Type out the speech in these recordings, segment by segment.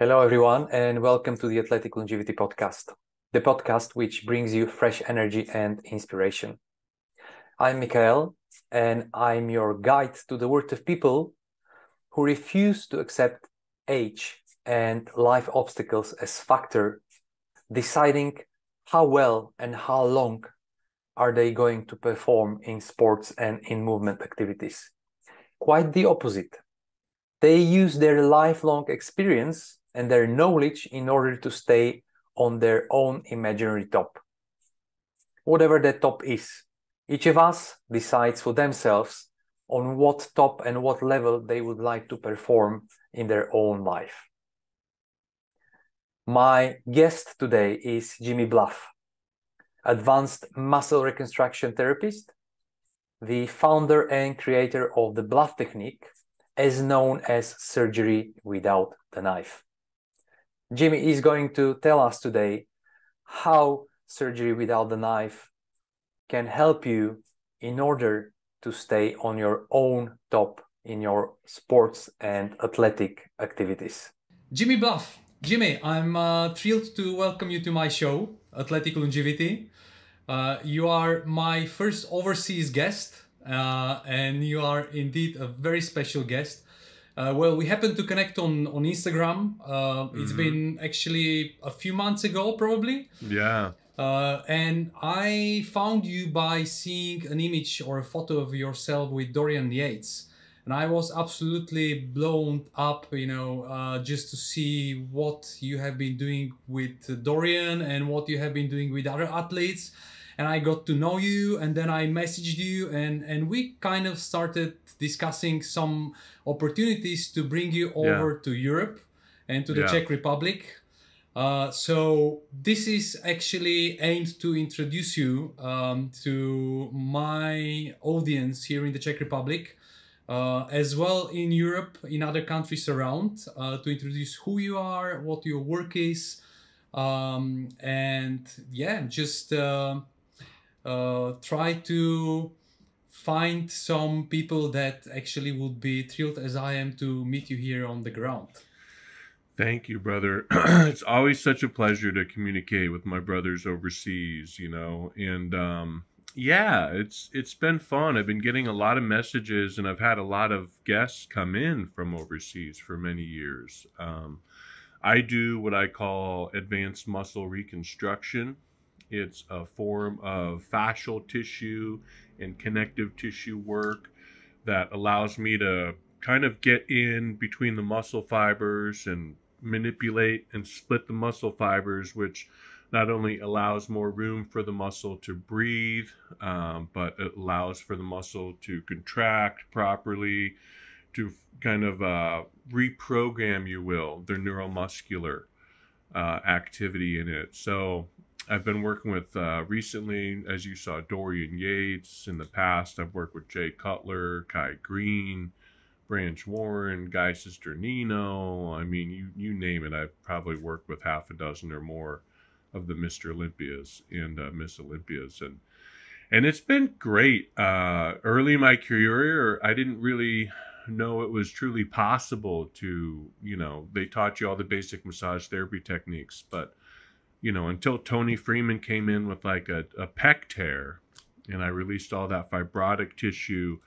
Hello, everyone, and welcome to the Athletic Longevity Podcast, the podcast which brings you fresh energy and inspiration. I'm Mikhail, and I'm your guide to the world of people who refuse to accept age and life obstacles as factor, deciding how well and how long are they going to perform in sports and in movement activities. Quite the opposite. They use their lifelong experience and their knowledge in order to stay on their own imaginary top. Whatever that top is, each of us decides for themselves on what top and what level they would like to perform in their own life. My guest today is Jimmy Bluff, Advanced Muscle Reconstruction therapist, the founder and creator of the Bluff technique, as known as surgery without the knife. Jimmy is going to tell us today how surgery without the knife can help you in order to stay on your own top in your sports and athletic activities. Jimmy Bluff. Jimmy, I'm thrilled to welcome you to my show, Athletic Longevity. You are my first overseas guest, and you are indeed a very special guest. Well, we happened to connect on Instagram. It's been actually a few months ago, probably. Yeah. And I found you by seeing an image or a photo of yourself with Dorian Yates. And I was absolutely blown up, just to see what you have been doing with Dorian and what you have been doing with other athletes. And I got to know you, and then I messaged you, and we kind of started discussing some opportunities to bring you over to Europe and to the Czech Republic. So this is actually aimed to introduce you to my audience here in the Czech Republic, as well in Europe, in other countries around, to introduce who you are, what your work is, and just try to find some people that actually would be thrilled as I am to meet you here on the ground. Thank you, brother. It's always such a pleasure to communicate with my brothers overseas, and it's been fun. I've been getting a lot of messages, and I've had a lot of guests come in from overseas for many years. I do what I call advanced muscle reconstruction. It's a form of fascial tissue and connective tissue work that allows me to kind of get in between the muscle fibers and manipulate and split the muscle fibers, which not only allows more room for the muscle to breathe, but it allows for the muscle to contract properly, to kind of reprogram, you will, their neuromuscular activity in it. So I've been working with recently, as you saw, Dorian Yates. In the past, I've worked with Jay Cutler, Kai Green, Branch Warren, Guy Cisternino. I mean, you name it. I've probably worked with half a dozen or more of the Mr. Olympias and Miss Olympias. And it's been great. Early in my career, I didn't really know it was truly possible to, they taught you all the basic massage therapy techniques, but until Tony Freeman came in with like a pec tear, and I released all that fibrotic tissue,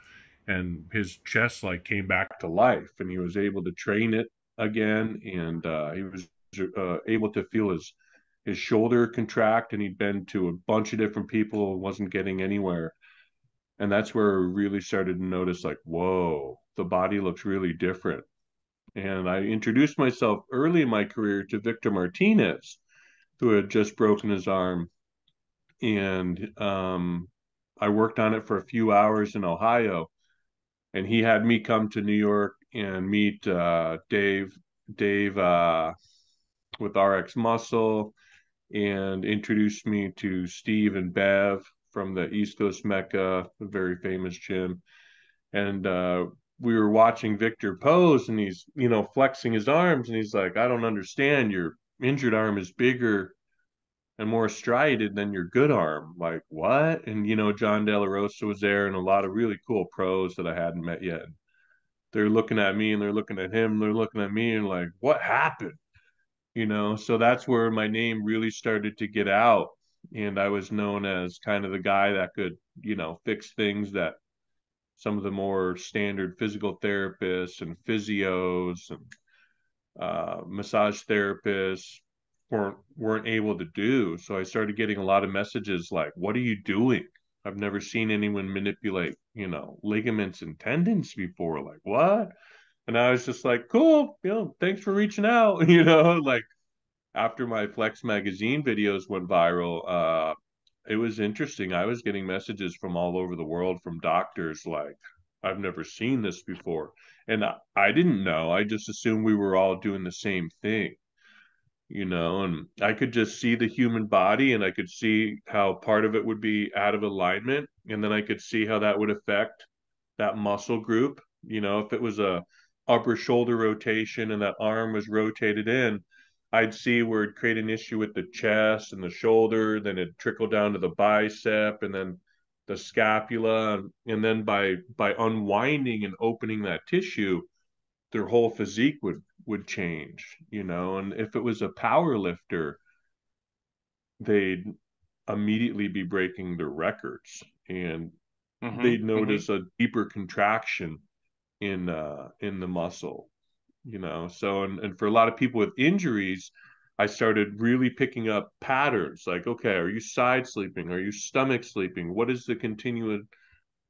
and his chest like came back to life, and he was able to train it again, and he was able to feel his shoulder contract, and he'd been to a bunch of different people and wasn't getting anywhere. And that's where we really started to notice, like, whoa, the body looks really different. And I introduced myself early in my career to Victor Martinez, who had just broken his arm. And I worked on it for a few hours in Ohio. And he had me come to New York and meet Dave with RX Muscle, and introduced me to Steve and Bev from the East Coast Mecca, a very famous gym. And we were watching Victor pose, and he's, flexing his arms, and he's like, I don't understand. Your injured arm is bigger and more striated than your good arm. Like, what? And, John De La Rosa was there, and a lot of really cool pros that I hadn't met yet. They're looking at me, and they're looking at him, and they're looking at me, and like, what happened? you know, so that's where my name really started to get out. And I was known as kind of the guy that could, you know, fix things that some of the more standard physical therapists and physios and massage therapists weren't able to do. So I started getting a lot of messages like, "What are you doing? I've never seen anyone manipulate, you know, ligaments and tendons before. Like what?" And I was just like, "Cool, you know, thanks for reaching out." You know, like after my Flex magazine videos went viral, it was interesting. I was getting messages from all over the world from doctors like, "I've never seen this before." And I didn't know. I just assumed we were all doing the same thing, you know, and I could just see the human body and I could see how part of it would be out of alignment. And then I could see how that would affect that muscle group. You know, if it was a upper shoulder rotation and that arm was rotated in, I'd see where it'd create an issue with the chest and the shoulder, then it'd trickle down to the bicep and then the scapula. And then by unwinding and opening that tissue, their whole physique would change, you know. And if it was a power lifter, they'd immediately be breaking their records and they'd notice a deeper contraction in the muscle, you know. So and for a lot of people with injuries, I started really picking up patterns like, okay, are you side sleeping, are you stomach sleeping, what is the continuous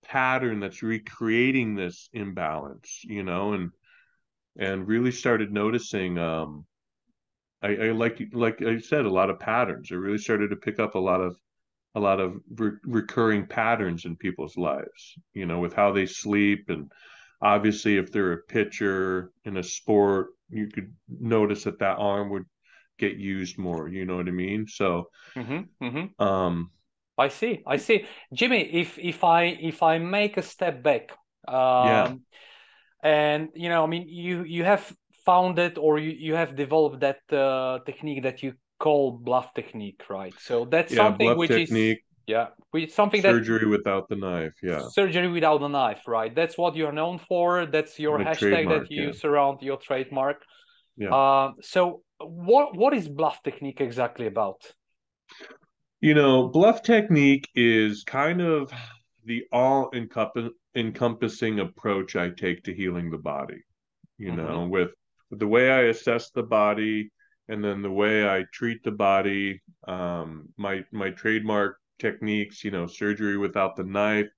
pattern that's recreating this imbalance, you know. And really started noticing I like I said, a lot of patterns. I really started to pick up a lot of recurring patterns in people's lives, you know, with how they sleep. And obviously if they're a pitcher in a sport, you could notice that that arm would get used more, you know what I mean? So um I see. I see. Jimmy, if I make a step back, yeah, and I mean, you have founded or you have developed that technique that you call bluff technique, right? So that's yeah, something bluff which is, technique, yeah, something that surgery without the knife, yeah, surgery without a knife, right? That's what you're known for. That's your my hashtag that trademark, you yeah, use around your trademark. yeah. So what is bluff technique exactly about? You know, bluff technique is kind of the encompassing approach I take to healing the body, you Mm-hmm. know, with the way I assess the body and then the way I treat the body, my trademark techniques, you know, surgery without the knife.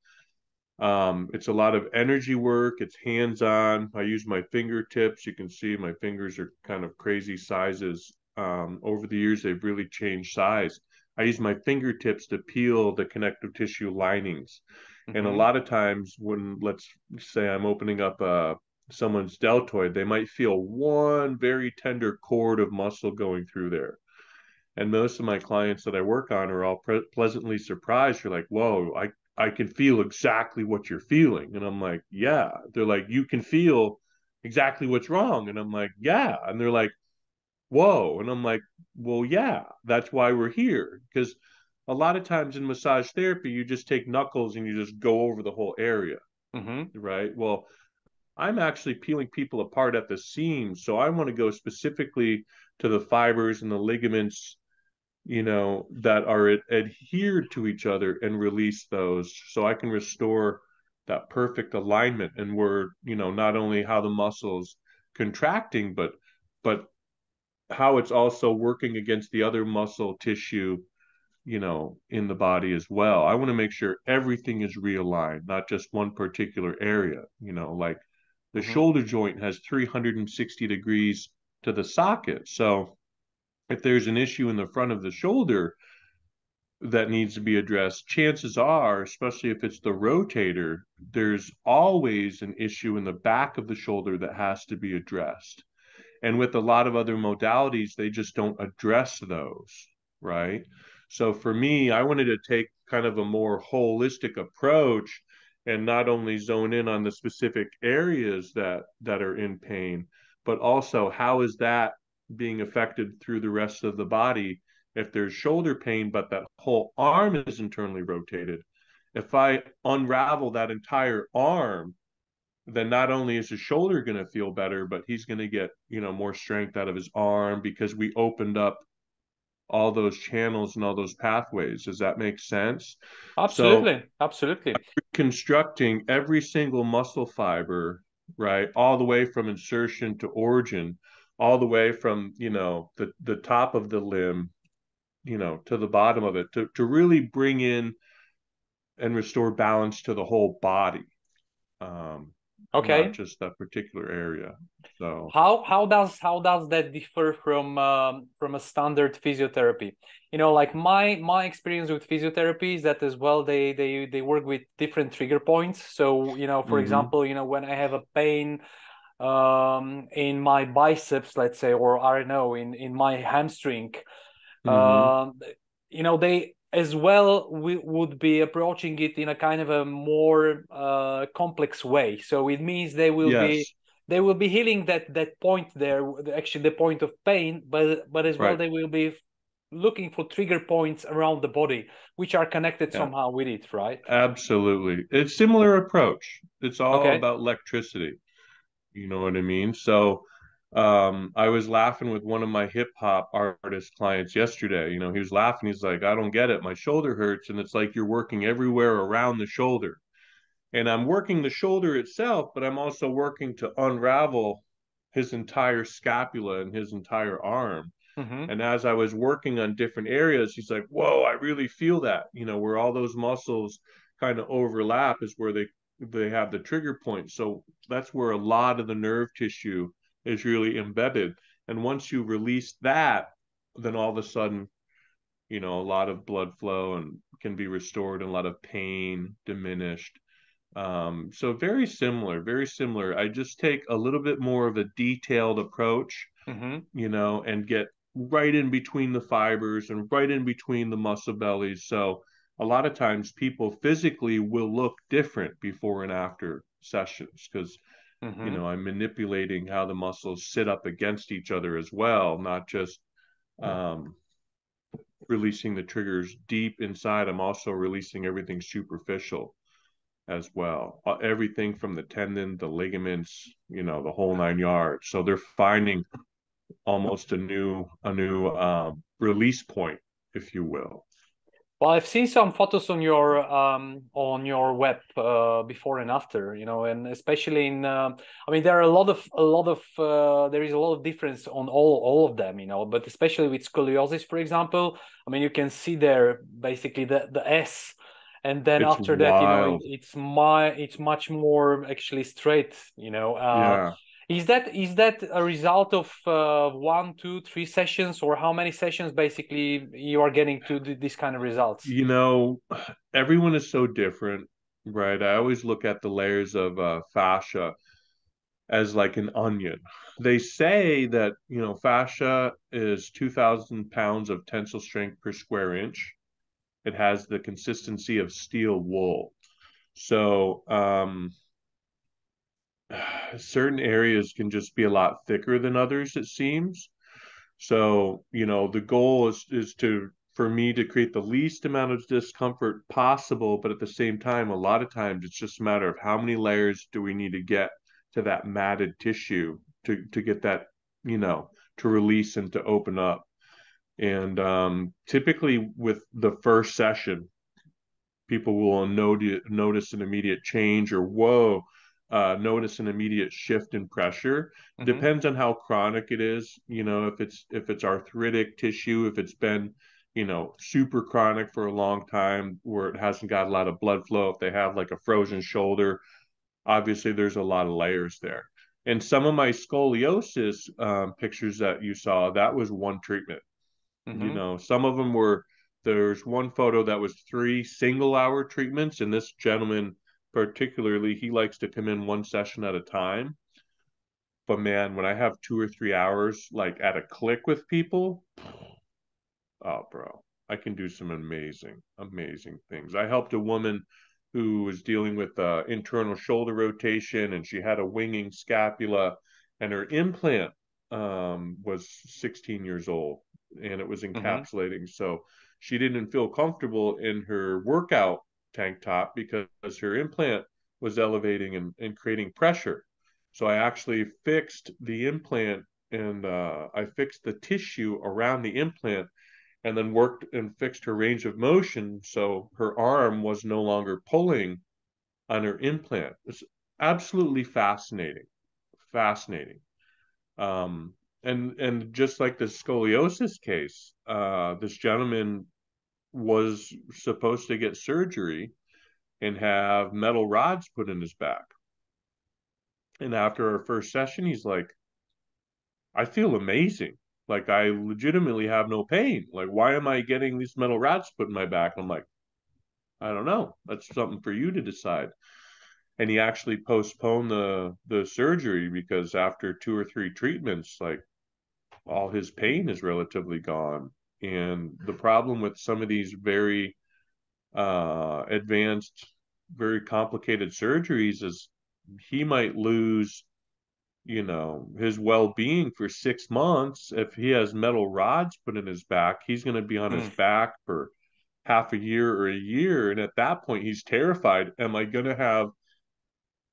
It's a lot of energy work, it's hands-on. I use my fingertips. You can see my fingers are kind of crazy sizes. Over the years, they've really changed size. I use my fingertips to peel the connective tissue linings. And a Mm-hmm. lot of times when, let's say I'm opening up someone's deltoid, they might feel one very tender cord of muscle going through there. And most of my clients that I work on are all pleasantly surprised. You're like, whoa, I can feel exactly what you're feeling. And I'm like, yeah. They're like, you can feel exactly what's wrong. And I'm like, yeah. And they're like, whoa. And I'm like, well, yeah, that's why we're here. Because a lot of times in massage therapy, you just take knuckles and you just go over the whole area, Mm-hmm. right? Well, I'm actually peeling people apart at the seams. So I want to go specifically to the fibers and the ligaments, you know, that are adhered to each other and release those so I can restore that perfect alignment. And we're, you know, not only how the muscles contracting, but how it's also working against the other muscle tissue, you know, in the body as well. I want to make sure everything is realigned, not just one particular area, you know, like the Mm-hmm. shoulder joint has 360 degrees to the socket. So if there's an issue in the front of the shoulder that needs to be addressed, chances are, especially if it's the rotator, there's always an issue in the back of the shoulder that has to be addressed. And with a lot of other modalities, they just don't address those, right? So for me, I wanted to take kind of a more holistic approach and not only zone in on the specific areas that are in pain, but also how is that being affected through the rest of the body. If there's shoulder pain, but that whole arm is internally rotated, if I unravel that entire arm, then not only is his shoulder going to feel better, but he's going to get, more strength out of his arm because we opened up all those channels and all those pathways. Does that make sense? So Absolutely, absolutely. constructing every single muscle fiber, right, all the way from insertion to origin, all the way from, the top of the limb, to the bottom of it, to really bring in and restore balance to the whole body, not Okay. just that particular area. So How does that differ from a standard physiotherapy? Like my experience with physiotherapy is that as well they work with different trigger points. So, for mhm, example, when I have a pain in my biceps, let's say, or I don't know, in my hamstring, mhm, um, they as well would be approaching it in a kind of a more complex way. So it means yes, they will be healing that point there, actually the point of pain, but as well right, they will be looking for trigger points around the body which are connected yeah, somehow with it, right? absolutely. It's similar approach. It's all Okay. about electricity. You know what I mean? So I was laughing with one of my hip hop artist clients yesterday. He was laughing. He's like, I don't get it. My shoulder hurts. And it's like you're working everywhere around the shoulder. And I'm working the shoulder itself, but I'm also working to unravel his entire scapula and his entire arm. Mm-hmm. And as I was working on different areas, he's like, whoa, I really feel that, where all those muscles kind of overlap is where they have the trigger point. So that's where a lot of the nerve tissue is really embedded. And once you release that, then all of a sudden, a lot of blood flow and can be restored and a lot of pain diminished. So very similar, very similar. I just take a little bit more of a detailed approach, Mm-hmm. and get right in between the fibers and right in between the muscle bellies. So a lot of times people physically will look different before and after sessions because, Mm-hmm. I'm manipulating how the muscles sit up against each other as well, not just um, releasing the triggers deep inside. I'm also releasing everything superficial as well. Everything from the tendon, the ligaments, the whole 9 yards. So they're finding almost a new release point, if you will. Well, I've seen some photos on your web before and after, and especially I mean, there are there is a lot of difference on all of them, but especially with scoliosis, for example. I mean, you can see there basically the S, and then It's after that, wild. it's much more actually straight, Yeah. Is that a result of 1, 2, 3 sessions, or how many sessions basically you are getting to these kind of results? You know, everyone is so different, right? I always look at the layers of fascia as like an onion. They say that, fascia is 2,000 pounds of tensile strength per square inch. It has the consistency of steel wool. So, certain areas can just be a lot thicker than others, it seems. So, the goal is to for me to create the least amount of discomfort possible, but at the same time, a lot of times it's just a matter of how many layers do we need to get to that matted tissue to get that, to release and to open up. And typically with the first session, people will notice an immediate change or whoa, notice an immediate shift in pressure. Hmm. Depends on how chronic it is. If it's arthritic tissue, if it's been, super chronic for a long time where it hasn't got a lot of blood flow, if they have like a frozen shoulder, obviously there's a lot of layers there. And some of my scoliosis pictures that you saw, that was one treatment. Hmm. Some of them were, there's one photo that was 3 single-hour treatments, and this gentleman particularly, he likes to come in one session at a time. But man, when I have 2 or 3 hours like at a click with people, oh bro, I can do some amazing, amazing things. I helped a woman who was dealing with internal shoulder rotation, and she had a winging scapula, and her implant was 16 years old, and it was Hmm. encapsulating. So she didn't feel comfortable in her workout tank top because her implant was elevating and creating pressure. So I actually fixed the implant, and I fixed the tissue around the implant, and then worked and fixed her range of motion so her arm was no longer pulling on her implant. It's absolutely fascinating. Fascinating. Um, and just like the scoliosis case, this gentleman was supposed to get surgery and have metal rods put in his back. And after our first session, he's like, I feel amazing. Like, I legitimately have no pain. Like, why am I getting these metal rods put in my back? I'm like, I don't know. That's something for you to decide. And he actually postponed the surgery because after 2 or 3 treatments, like, all his pain is relatively gone. And the problem with some of these very advanced, very complicated surgeries is he might lose, his well-being for 6 months. If he has metal rods put in his back, he's going to be on his back for half a year or a year. And at that point, he's terrified. Am I going to have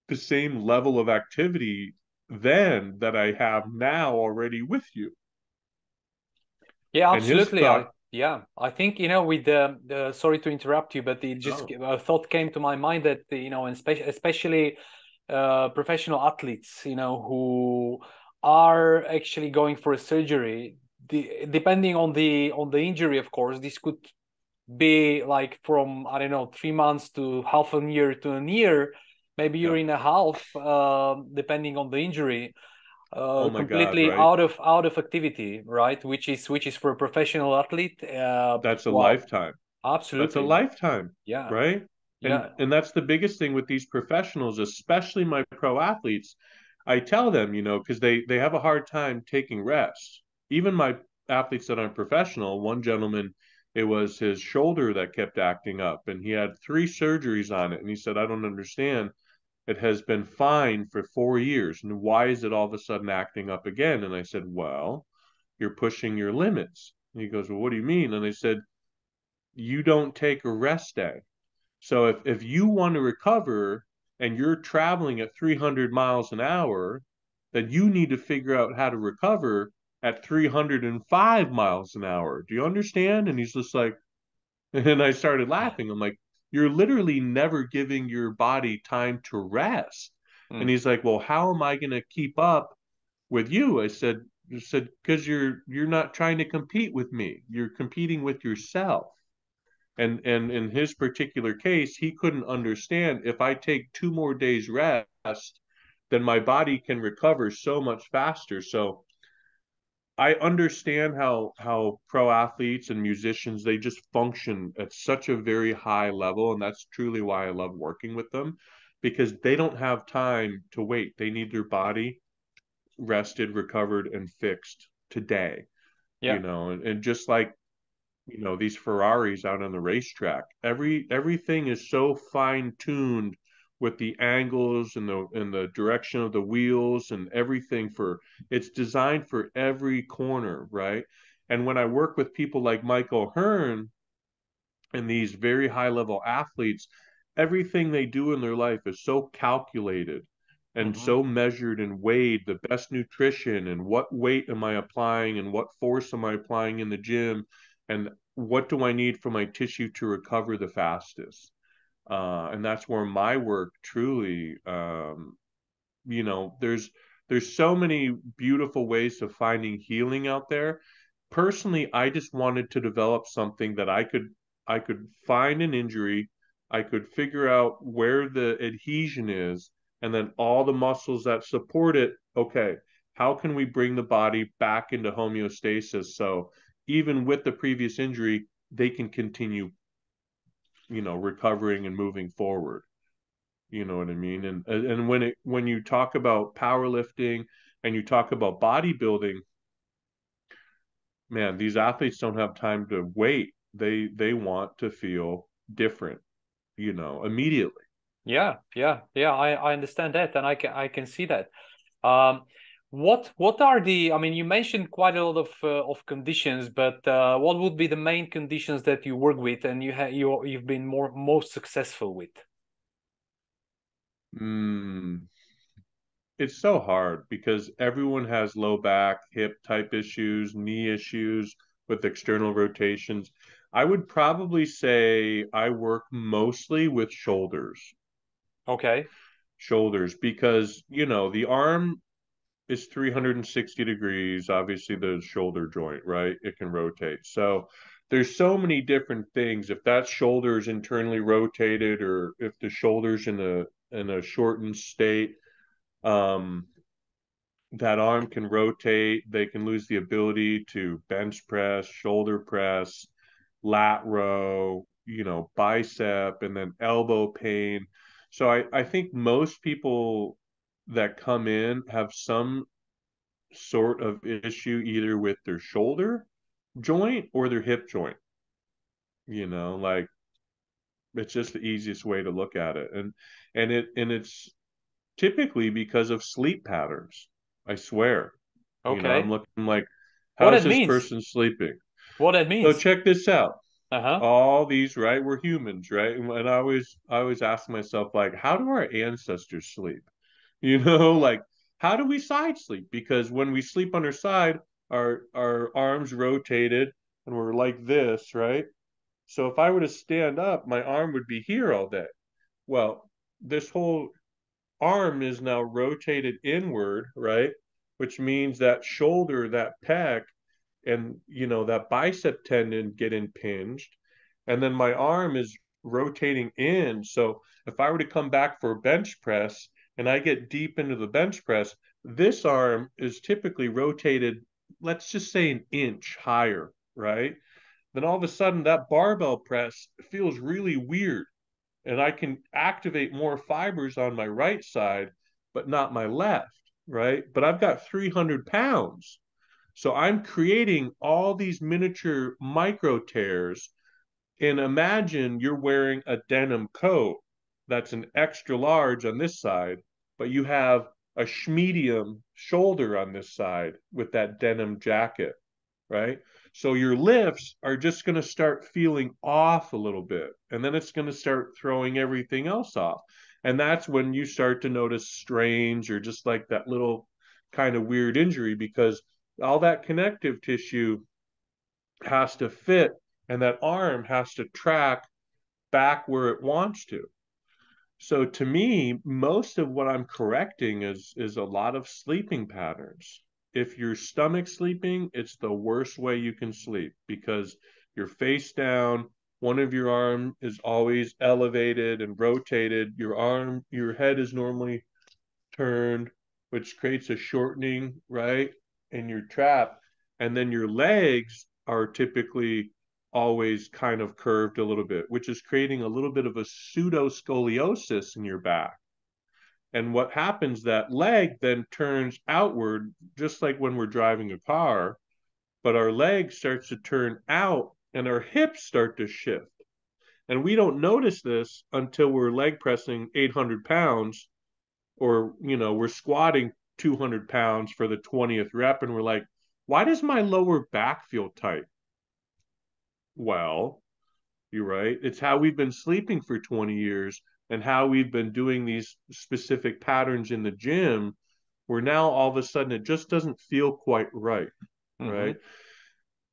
the same level of activity then that I have now already with you? Yeah, And his absolutely. thought, I think, with the sorry to interrupt you, but it just a thought came to my mind that, and especially professional athletes, who are actually going for a surgery, depending on the injury, of course, this could be like from, I don't know, 3 months to half a year to a year, maybe year and a half, depending on the injury. oh my God, Completely right? out of activity, right? Which is for a professional athlete. That's a Wow, lifetime. That's a absolutely, lifetime, yeah, right? And yeah. and that's the biggest thing with these professionals, especially my pro athletes. I tell them, because they have a hard time taking rest. Even my athletes that aren't professional, one gentleman, it was his shoulder that kept acting up, and he had 3 surgeries on it. And he said, I don't understand. It has been fine for 4 years. And why is it all of a sudden acting up again? And I said, well, you're pushing your limits. And he goes, well, what do you mean? And I said, you don't take a rest day. So if you want to recover and you're traveling at 300 miles an hour, then you need to figure out how to recover at 305 miles an hour. Do you understand? And he's just like, and I started laughing. I'm like, you're literally never giving your body time to rest. And Mm. he's like, well, how am I going to keep up with you? I said, because you're not trying to compete with me. You're competing with yourself. And in his particular case, he couldn't understand, if I take 2 more days rest, then my body can recover so much faster. So I understand how pro athletes and musicians, they just function at such a very high level, and that's truly why I love working with them, because they don't have time to wait. They need their body rested, recovered, and fixed today. Yeah. And just like, these Ferraris out on the racetrack, everything is so fine tuned with the angles and the direction of the wheels and everything. It's designed for every corner, right? And when I work with people like Michael Hearn and these very high level athletes, everything they do in their life is so calculated and Hmm. so measured and weighed, the best nutrition and what weight am I applying and what force am I applying in the gym, and what do I need for my tissue to recover the fastest. And that's where my work truly, there's so many beautiful ways of finding healing out there. Personally, I just wanted to develop something that I could find an injury, I could figure out where the adhesion is, and then all the muscles that support it. Okay, how can we bring the body back into homeostasis so even with the previous injury, they can continue, recovering and moving forward. You know what I mean? And when you talk about powerlifting and you talk about bodybuilding, man, these athletes don't have time to wait. They want to feel different, immediately. Yeah, yeah, yeah. I understand that, and I can see that. Um, what are the? I mean, you mentioned quite a lot of conditions, but what would be the main conditions that you work with and you've been most successful with? Mm, it's so hard because everyone has low back, hip type issues, knee issues with external rotations. I would probably say I work mostly with shoulders. Okay. Shoulders because, the arm is 360 degrees, obviously the shoulder joint, right? It can rotate. So there's so many different things. If that shoulder is internally rotated or if the shoulder's in a shortened state, um, that arm can rotate. They can lose the ability to bench press, shoulder press, lat row, bicep, and then elbow pain. So I think most people that come in have some sort of issue either with their shoulder joint or their hip joint. Like it's just the easiest way to look at it. And it's typically because of sleep patterns. I swear. I'm Okay. looking like, What how's it this means? person sleeping? What it So means? check this out. Uh-huh. All these, right? We're humans, right? And I always ask myself, like, how do our ancestors sleep? Like, how do we side sleep? Because when we sleep on our side, our arms rotated and we're like this, right? So if I were to stand up, my arm would be here all day. Well, this whole arm is now rotated inward, right? Which means that shoulder, that pec, and that bicep tendon get impinged. And then my arm is rotating in. So if I were to come back for a bench press and I get deep into the bench press, this arm is typically rotated, let's just say an inch higher, right? Then all of a sudden that barbell press feels really weird and I can activate more fibers on my right side, but not my left, right? But I've got 300 pounds. So I'm creating all these miniature micro tears. And imagine you're wearing a denim coat that's an extra large on this side, but you have a medium shoulder on this side with that denim jacket, right? So your lifts are just going to start feeling off a little bit, and then it's going to start throwing everything else off. And that's when you start to notice strains or just like that little kind of weird injury because all that connective tissue has to fit and that arm has to track back where it wants to. So to me, most of what I'm correcting is a lot of sleeping patterns. If you're stomach sleeping, it's the worst way you can sleep because you're face down, one of your arm is always elevated and rotated. Your head is normally turned, which creates a shortening, right? And you're trapped. And then your legs are typically always kind of curved a little bit, which is creating a little bit of a pseudo scoliosis in your back. And what happens, that leg then turns outward, just like when we're driving a car, but our leg starts to turn out and our hips start to shift. And we don't notice this until we're leg pressing 800 pounds or we're squatting 200 pounds for the 20th rep and we're like, why does my lower back feel tight? Well, you're right, it's how we've been sleeping for 20 years and how we've been doing these specific patterns in the gym where now all of a sudden it just doesn't feel quite right. Mm-hmm. Right.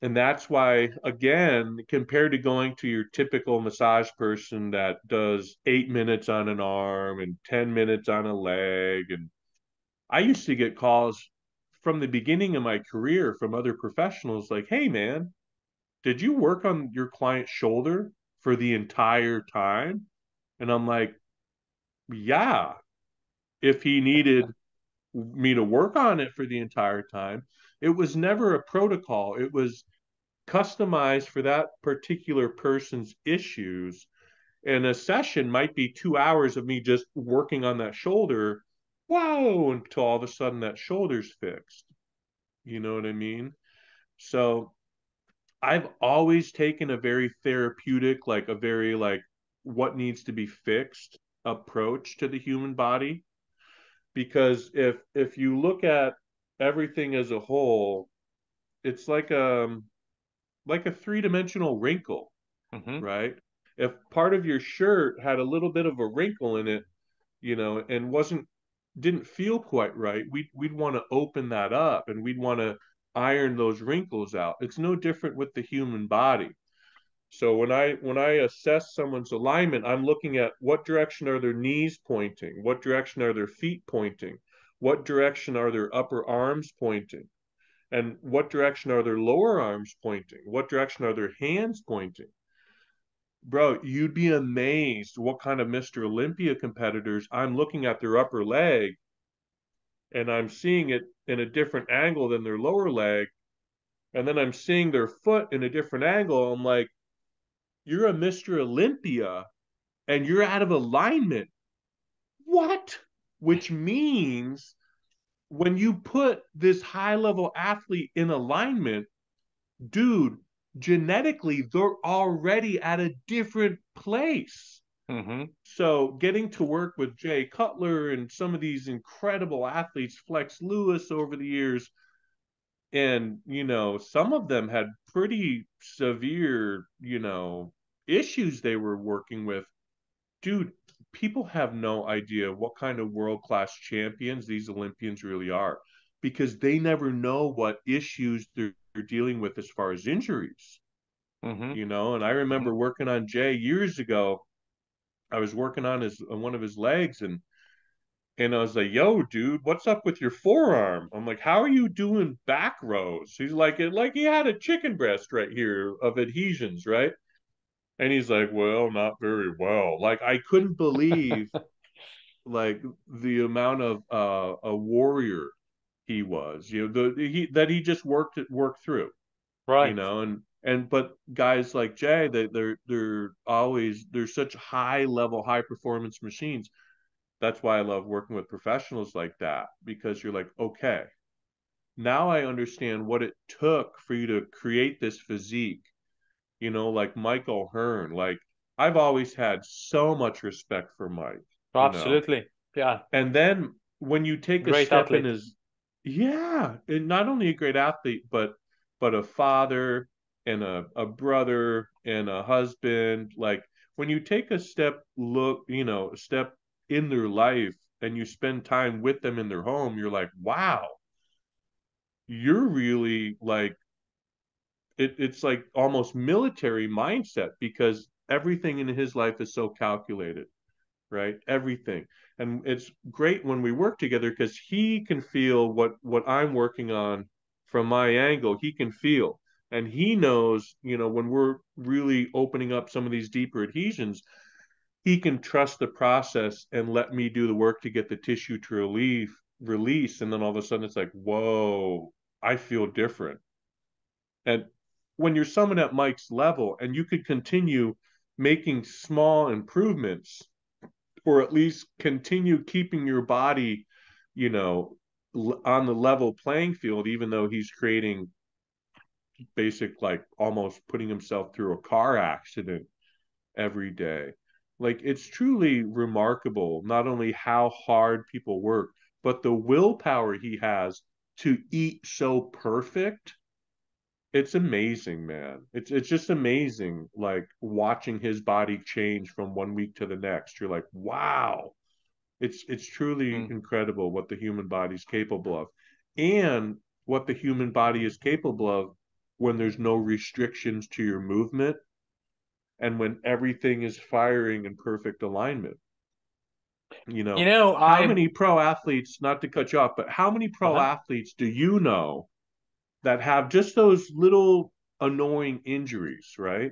And that's why, again, compared to going to your typical massage person that does 8 minutes on an arm and 10 minutes on a leg, and I used to get calls from the beginning of my career from other professionals like, hey, man, did you work on your client's shoulder for the entire time? And I'm like, yeah, if he needed me to work on it for the entire time. It was never a protocol. It was customized for that particular person's issues. And a session might be 2 hours of me just working on that shoulder. Whoa, until all of a sudden that shoulder's fixed. You know what I mean? So I've always taken a very therapeutic, like a very like what needs to be fixed approach to the human body. Because if you look at everything as a whole, it's like a three-dimensional wrinkle, Mm-hmm. right? If part of your shirt had a little bit of a wrinkle in it, and didn't feel quite right, we'd want to open that up and we'd want to iron those wrinkles out. It's no different with the human body. So when I assess someone's alignment, I'm looking at what direction are their knees pointing, what direction are their feet pointing, what direction are their upper arms pointing, and what direction are their lower arms pointing, what direction are their hands pointing. Bro, you'd be amazed what kind of Mr. Olympia competitors, I'm looking at their upper leg and I'm seeing it in a different angle than their lower leg, and then I'm seeing their foot in a different angle. I'm like, you're a Mr. Olympia and you're out of alignment. What? Which means when you put this high level athlete in alignment, dude, genetically, they're already at a different place. Mm-hmm. So getting to work with Jay Cutler and some of these incredible athletes, Flex Lewis over the years, and, some of them had pretty severe, issues they were working with. Dude, people have no idea what kind of world-class champions these Olympians really are, because they never know what issues they're dealing with as far as injuries. Mm-hmm. And I remember working on Jay years ago. I was working on one of his legs, and I was like, "Yo, dude, what's up with your forearm?" I'm like, "How are you doing back rows?" He's like he had a chicken breast right here of adhesions, right? And he's like, "Well, not very well." Like, I couldn't believe like the amount of a warrior he was, that he just worked through, Right. but guys like Jay, they're such high level, high performance machines. That's why I love working with professionals like that, because you're like, okay, now I understand what it took for you to create this physique, like Michael Hearn. Like, I've always had so much respect for Mike, Absolutely. Yeah. and then when you take a Great step in athlete. his, yeah, and not only a great athlete, but a father and a brother and a husband. Like, when you take a step in their life and you spend time with them in their home, you're like, wow, you're really like it's like almost military mindset, because everything in his life is so calculated, right? Everything. And it's great when we work together, because he can feel what I'm working on from my angle. He can feel, and he knows, when we're really opening up some of these deeper adhesions, he can trust the process and let me do the work to get the tissue to release. And then all of a sudden it's like, whoa, I feel different. And when you're someone at Mike's level and you could continue making small improvements, or at least continue keeping your body, you know, on the level playing field, even though he's creating like almost putting himself through a car accident every day. Like, it's truly remarkable, not only how hard people work, but the willpower he has to eat so perfect. It's amazing, man. It's just amazing, like watching his body change from one week to the next. You're like, wow. It's truly Mm. incredible what the human body is capable of, and what the human body is capable of when there's no restrictions to your movement, and when everything is firing in perfect alignment. How I many pro athletes, not to cut you off, but how many pro uh athletes do you know that have just those little annoying injuries, right?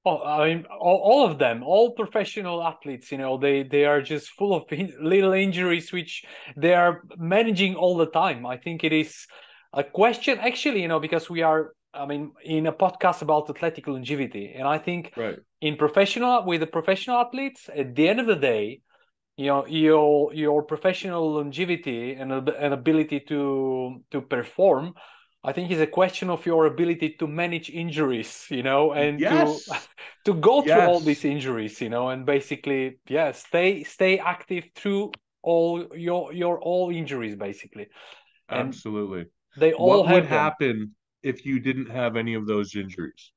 Oh, I mean, all of them, all professional athletes, they are just full of little injuries, which they are managing all the time. I think it is a question, actually, because we are, I mean, in a podcast about athletic longevity, and I think Right. with the professional athletes, at the end of the day, your professional longevity and ability to perform, I think, is a question of your ability to manage injuries, and to Yes. to go through all these Yes. injuries, and basically, yeah, stay active through your all injuries, basically. And Absolutely. they all What would have them. happen if you didn't have any of those injuries?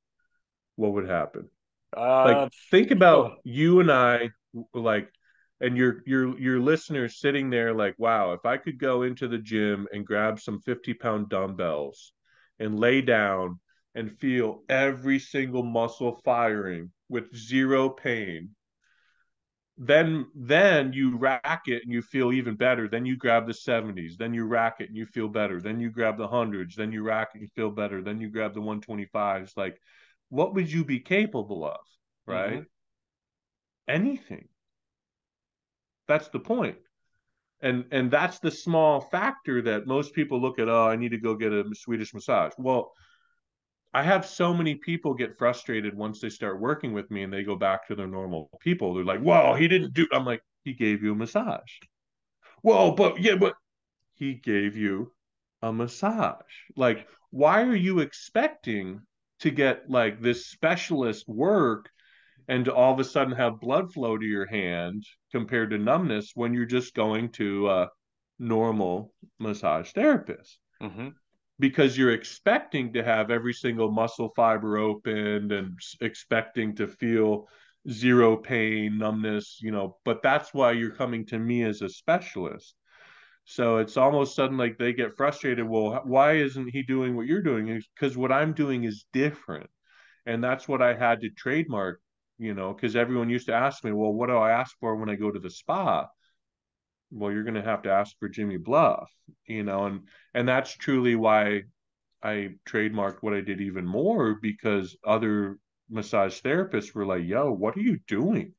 What would happen? Like, Uh, think about oh, you and I, like, and your listeners sitting there like, wow, if I could go into the gym and grab some 50-pound dumbbells and lay down and feel every single muscle firing with zero pain, then you rack it and you feel even better. Then you grab the 70s, then you rack it and you feel better. Then you grab the hundreds, then you rack it and you feel better. Then you grab the 125s. Like, what would you be capable of, right? Mm-hmm. Anything. That's the point. And that's the small factor that most people look at. Oh, I need to go get a Swedish massage. Well, I have so many people get frustrated once they start working with me and they go back to their normal people. They're like, "Whoa, he didn't do." I'm like, "He gave you a massage." Whoa, but yeah, but he gave you a massage. Like, why are you expecting to get like this specialist work and to all of a sudden have blood flow to your hand compared to numbness when you're just going to a normal massage therapist? Mm-hmm. Because you're expecting to have every single muscle fiber opened and expecting to feel zero pain, numbness, but that's why you're coming to me as a specialist. So it's almost sudden like they get frustrated. Well, why isn't he doing what you're doing? Because what I'm doing is different. And that's what I had to trademark, because everyone used to ask me, well, what do I ask for when I go to the spa? Well, you're going to have to ask for Jimmy Bluff, and that's truly why I trademarked what I did even more, because other massage therapists were like, yo, what are you doing?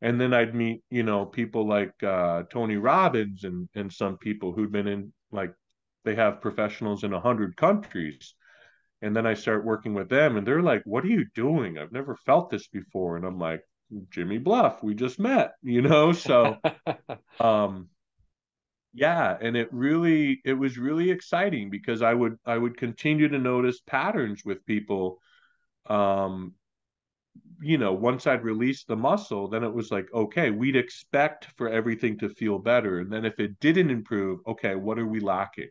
And then I'd meet, people like Tony Robbins and some people who'd been in, like, they have professionals in 100 countries. And then I start working with them and they're like, what are you doing? I've never felt this before. And I'm like, Jimmy Bluff, we just met, So, um, yeah, and it was really exciting because I would continue to notice patterns with people. Um, once I'd released the muscle, then it was like, okay, we'd expect for everything to feel better. And then if it didn't improve, okay, what are we lacking?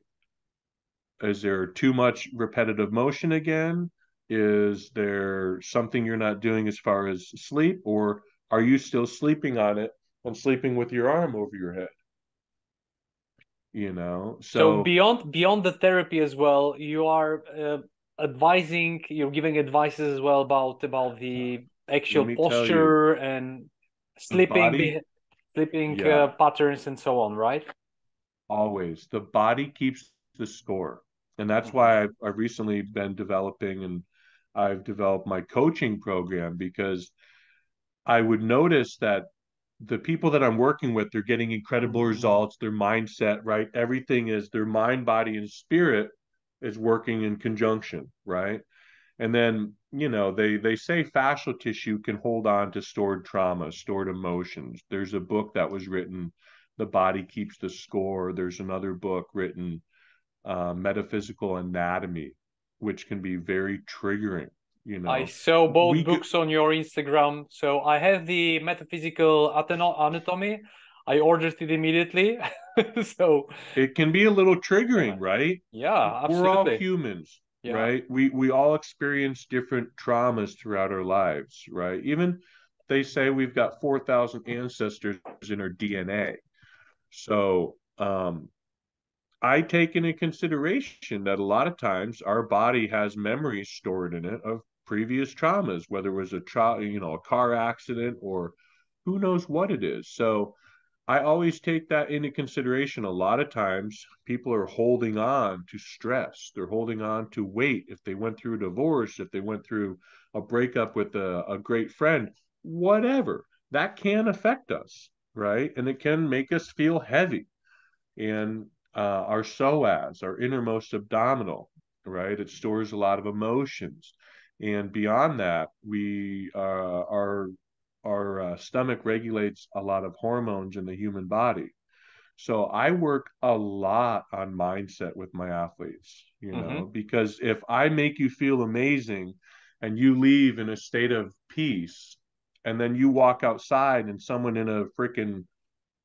Is there too much repetitive motion again? Is there something you're not doing as far as sleep? Or are you still sleeping on it and sleeping with your arm over your head? So So beyond the therapy as well, you are you're giving advices as well about the let actual me tell you, posture and the body, sleeping yeah, patterns and so on, right? always. The body keeps the score. And that's Mm-hmm. why I've recently been developing and I've developed my coaching program, because I would notice that the people that I'm working with, they're getting incredible results, their mindset, right? Everything is their mind, body, and spirit is working in conjunction, right? And then, they say fascial tissue can hold on to stored trauma, stored emotions. There's a book that was written, The Body Keeps the Score. There's another book written, Metaphysical Anatomy, which can be very triggering. I saw both We could, books on your Instagram. So I have the metaphysical anatomy. I ordered it immediately. So it can be a little yeah, triggering, right? yeah, We're all absolutely. humans, Yeah. right? We all experience different traumas throughout our lives, right? Even they say we've got 4,000 ancestors in our DNA. So, I take into consideration that a lot of times our body has memories stored in it of previous traumas, whether it was a car accident or who knows what it is. So I always take that into consideration. A lot of times people are holding on to stress. They're holding on to weight. If they went through a divorce, if they went through a breakup with a great friend, whatever, that can affect us, right? And it can make us feel heavy. And our psoas, our innermost abdominal, right? It stores a lot of emotions. And beyond that, our stomach regulates a lot of hormones in the human body. So I work a lot on mindset with my athletes, Mm-hmm. because if I make you feel amazing and you leave in a state of peace, and then you walk outside and someone in a freaking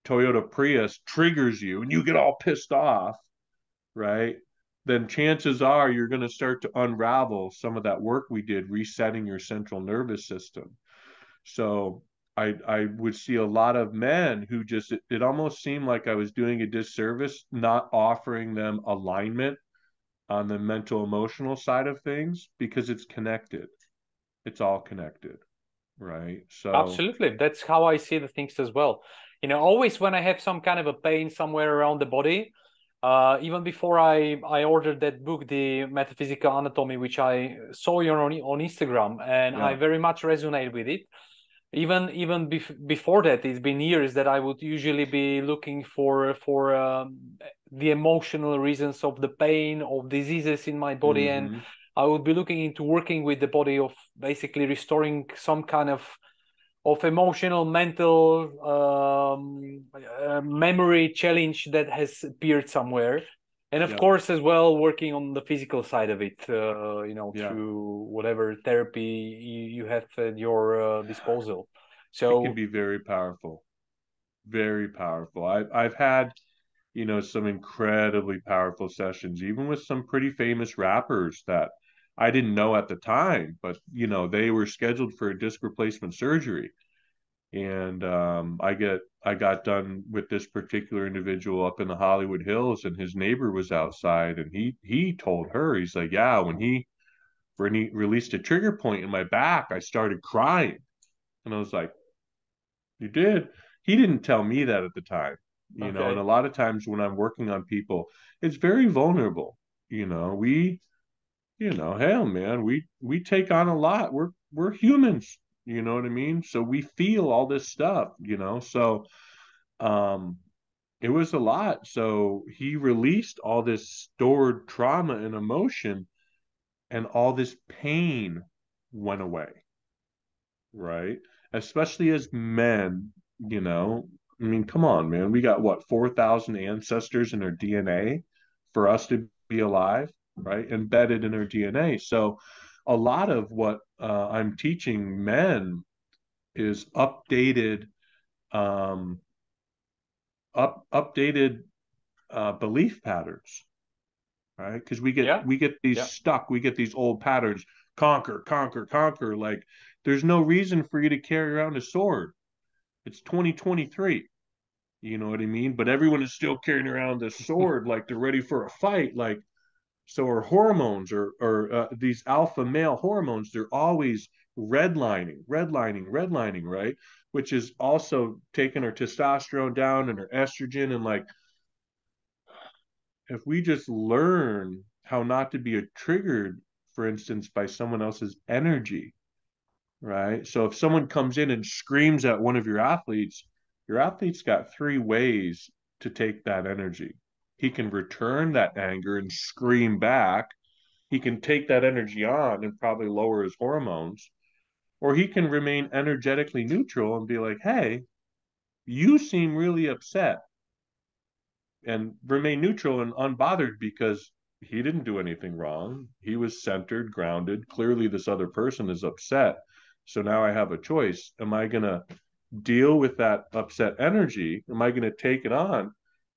Toyota Prius triggers you and you get all pissed off, right? Then chances are you're going to start to unravel some of that work we did resetting your central nervous system. So I would see a lot of men who just, it almost seemed like I was doing a disservice not offering them alignment on the mental emotional side of things, because it's connected. It's all connected, right? So Absolutely. That's how I see the things as well. You know, always when I have some kind of a pain somewhere around the body, even before I ordered that book, The Metaphysical Anatomy, which I saw you on Instagram, and I yeah, very much resonate with it. Even before that, it's been years that I would usually be looking for the emotional reasons of the pain, of diseases in my body, and mm-hmm, I would be looking into working with the body of basically restoring some kind of emotional, mental memory challenge that has appeared somewhere. And of yeah, course, as well, working on the physical side of it, you know, yeah. through whatever therapy you have at your disposal. It can So, be very powerful, very powerful. I've had, some incredibly powerful sessions, even with some pretty famous rappers that I didn't know at the time, but they were scheduled for a disc replacement surgery. And I got done with this particular individual up in the Hollywood Hills, and his neighbor was outside, and he told her, he's like, yeah, when he released a trigger point in my back, I started crying. And I was like, you did? He didn't tell me that at the time, and a okay. lot of times when I'm working on people, it's very vulnerable. We, hell man, we take on a lot. We're humans, you know what I mean? So we feel all this stuff, So um it was a lot. So he released all this stored trauma and emotion, and all this pain went away, right? Especially as men, I mean, come on, man. We got what, 4,000 ancestors in our DNA for us to be alive, right? Embedded in our DNA. So a lot of what I'm teaching men is um, updated belief patterns, right? Because we get Yeah, we get these yeah. stuck, we get these old patterns, conquer, conquer, conquer. Like there's no reason for you to carry around a sword. It's 2023. You know what I mean? But everyone is still carrying around this sword like they're ready for a fight. Like, so our hormones or these alpha male hormones, they're always redlining, redlining, redlining, right? Which is also taking our testosterone down and our estrogen. And like, if we just learn how not to be triggered, for instance, by someone else's energy, right? So if someone comes in and screams at one of your athlete's got three ways to take that energy. He can return that anger and scream back. He can take that energy on and probably lower his hormones, or he can remain energetically neutral and be like, hey, you seem really upset, and remain neutral and unbothered because he didn't do anything wrong. He was centered, grounded. Clearly, this other person is upset. So now I have a choice. Am I going to deal with that upset energy? Am I going to take it on?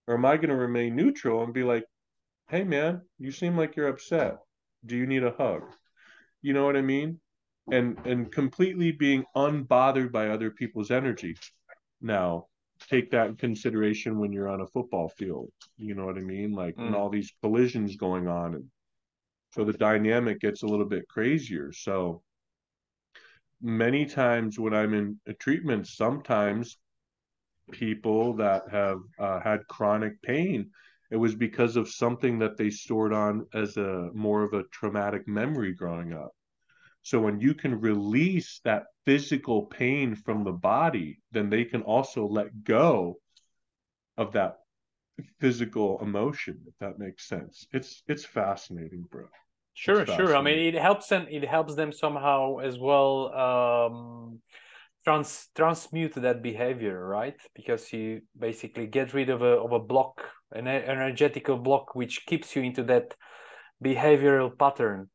Or am I going to remain neutral and be like, hey, man, you seem like you're upset. Do you need a hug? You know what I mean? And completely being unbothered by other people's energy. Now, take that in consideration when you're on a football field. You know what I mean? Like, and Mm. all these collisions going on. And so the dynamic gets a little bit crazier. So many times when I'm in a treatment, sometimes people that have had chronic pain, it was because of something that they stored on as a more of a traumatic memory growing up. So when you can release that physical pain from the body, then they can also let go of that physical emotion, if that makes sense. It's fascinating, bro. It's Sure, sure. I fascinating. mean, it helps them somehow as well, transmute that behavior, right? Because you basically get rid of a block, an energetical block, which keeps you into that behavioral pattern.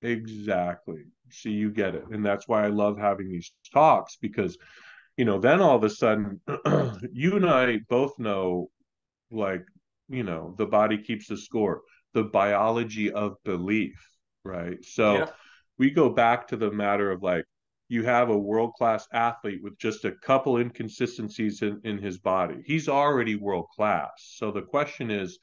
Exactly. See, you get it. And that's why I love having these talks, because, then all of a sudden, you and I both know, like, the body keeps the score, the biology of belief, right? So Yeah. we go back to the matter of like, you have a world-class athlete with just a couple inconsistencies in his body. He's already world-class. So the question is,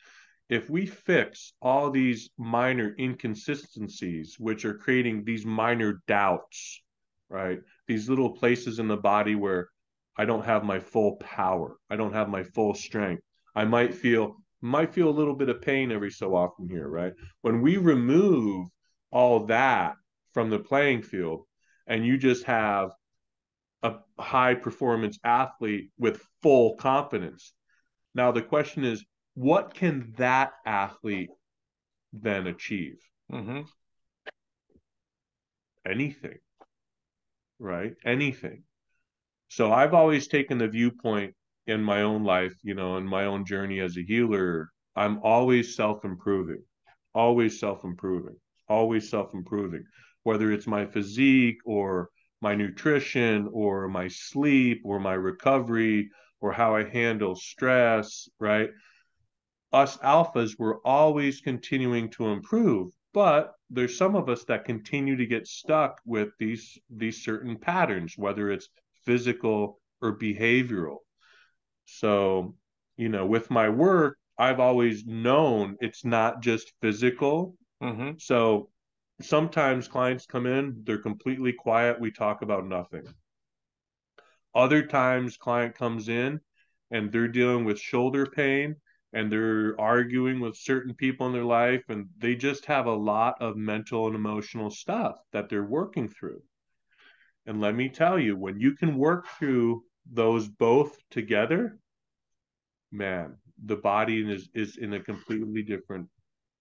if we fix all these minor inconsistencies, which are creating these minor doubts, right? These little places in the body where I don't have my full power, I don't have my full strength. I might feel a little bit of pain every so often here, right? When we remove all that from the playing field, and you just have a high performance athlete with full confidence. Now, the question is, what can that athlete then achieve? Mm-hmm. Anything, right? Anything. So I've always taken the viewpoint in my own life, you know, in my own journey as a healer, I'm always self-improving, always self-improving, always self-improving, whether it's my physique or my nutrition or my sleep or my recovery or how I handle stress, right? Us alphas, we're always continuing to improve, but there's some of us that continue to get stuck with these certain patterns, whether it's physical or behavioral. So, you know, with my work, I've always known it's not just physical. Mm-hmm. So sometimes clients come in, they're completely quiet, we talk about nothing. Other times client comes in and they're dealing with shoulder pain and they're arguing with certain people in their life, and they just have a lot of mental and emotional stuff that they're working through. And let me tell you, when you can work through those both together, man, the body is in a completely different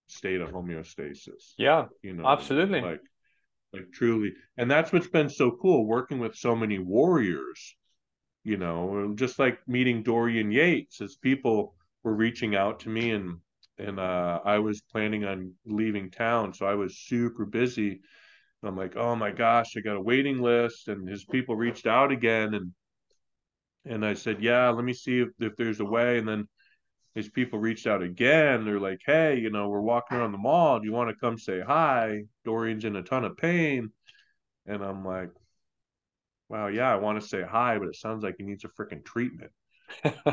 state of homeostasis. Yeah, You know what I mean? absolutely. Like truly. And that's what's been so cool working with so many warriors, you know, just like meeting Dorian Yates, as people were reaching out to me, and I was planning on leaving town, so I was super busy. I'm like, oh my gosh, I got a waiting list, and his people reached out again, and I said, yeah, let me see if there's a way. And then his people reached out again. They're like, hey, you know, we're walking around the mall. Do you want to come say hi? Dorian's in a ton of pain. And I'm like, wow, yeah, I want to say hi, but it sounds like he needs a freaking treatment,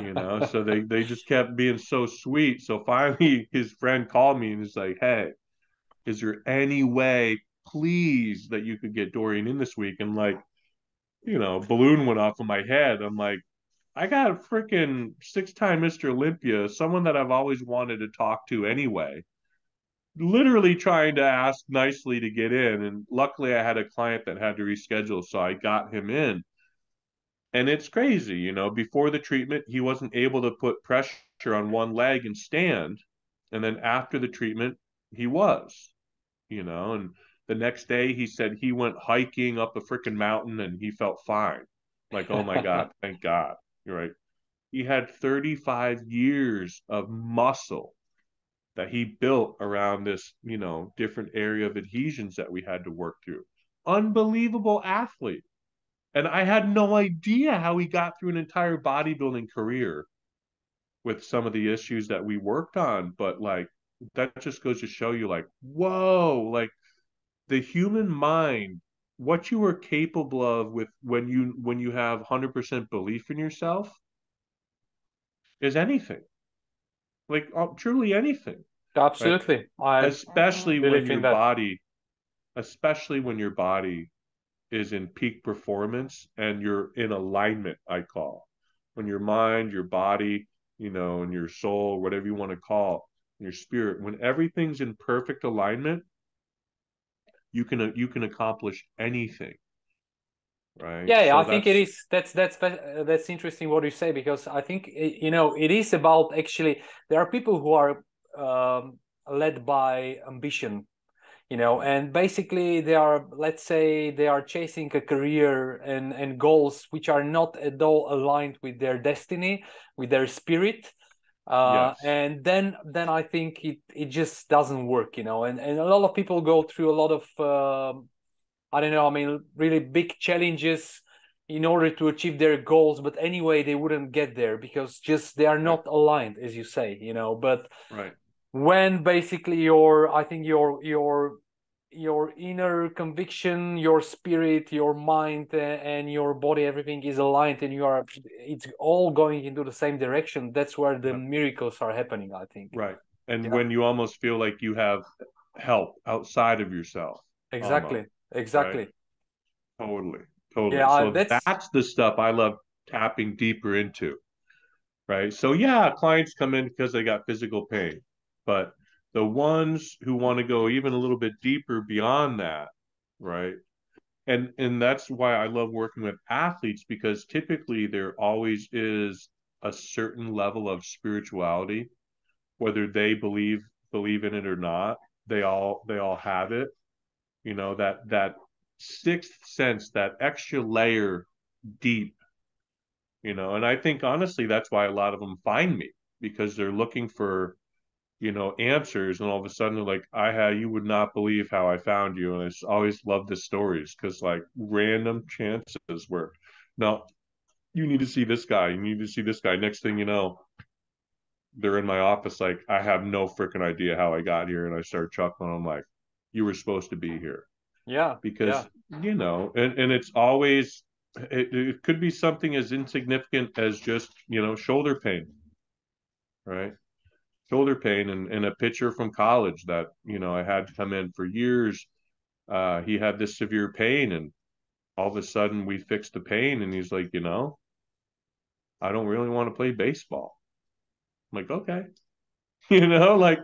you know? So they just kept being so sweet. So finally his friend called me and he's like, hey, is there any way, please, that you could get Dorian in this week? And like, you know, balloon went off of my head. I'm like, I got a freaking 6-time Mr. Olympia, someone that I've always wanted to talk to anyway, literally trying to ask nicely to get in. And luckily I had a client that had to reschedule, so I got him in. And it's crazy, you know, before the treatment, he wasn't able to put pressure on one leg and stand. And then after the treatment, he was, you know, and the next day he said he went hiking up a freaking mountain and he felt fine. Like, oh my God, thank God. You're right. He had 35 years of muscle that he built around this, you know, different area of adhesions that we had to work through. Unbelievable athlete. And I had no idea how he got through an entire bodybuilding career with some of the issues that we worked on. But like, that just goes to show you, like, whoa, like the human mind, what you are capable of with when you have 100% belief in yourself is anything, like truly anything, right? Absolutely. I Especially when believe in your that. body, especially when your body is in peak performance and you're in alignment, I call. When your mind, your body, you know, and your soul, whatever you want to call, your spirit, when everything's in perfect alignment, you can accomplish anything, right? Yeah, So I think it that's is. That's interesting what you say, because I think you know, it is about, actually there are people who are led by ambition, you know, and basically they are, let's say, they are chasing a career and goals which are not at all aligned with their destiny, with their spirit. yes, And then I think it just doesn't work, you know, and a lot of people go through a lot of I don't know, I mean, really big challenges in order to achieve their goals, but anyway they wouldn't get there because just they are right, not aligned, as you say, you know. But right, when basically your, I think your your inner conviction, your spirit, your mind, and your body, everything is aligned, and it's all going into the same direction. That's where the miracles are happening, I think. Right. And when you almost feel like you have help outside of yourself. Exactly. Exactly. Right? Totally. Totally. Yeah, So that's the stuff I love tapping deeper into. Right. So yeah, clients come in because they got physical pain, but the ones who want to go even a little bit deeper beyond that, right? And that's why I love working with athletes, because typically there always is a certain level of spirituality, whether they believe in it or not. They all have it. You know, that sixth sense, that extra layer deep, you know. And I think honestly that's why a lot of them find me, because they're looking for, you know, answers, and all of a sudden they're like, you would not believe how I found you. And I just always love the stories, because like random chances where, no, you need to see this guy, you need to see this guy. Next thing you know, they're in my office like, I have no freaking idea how I got here. And I start chuckling. I'm like, you were supposed to be here. yeah, Because you know, and it's always, it could be something as insignificant as just, you know, shoulder pain, right? Shoulder pain, and a pitcher from college that, you know, I had to come in for years. He had this severe pain, and all of a sudden we fixed the pain, and he's like, you know, I don't really want to play baseball. I'm like, okay. You know, like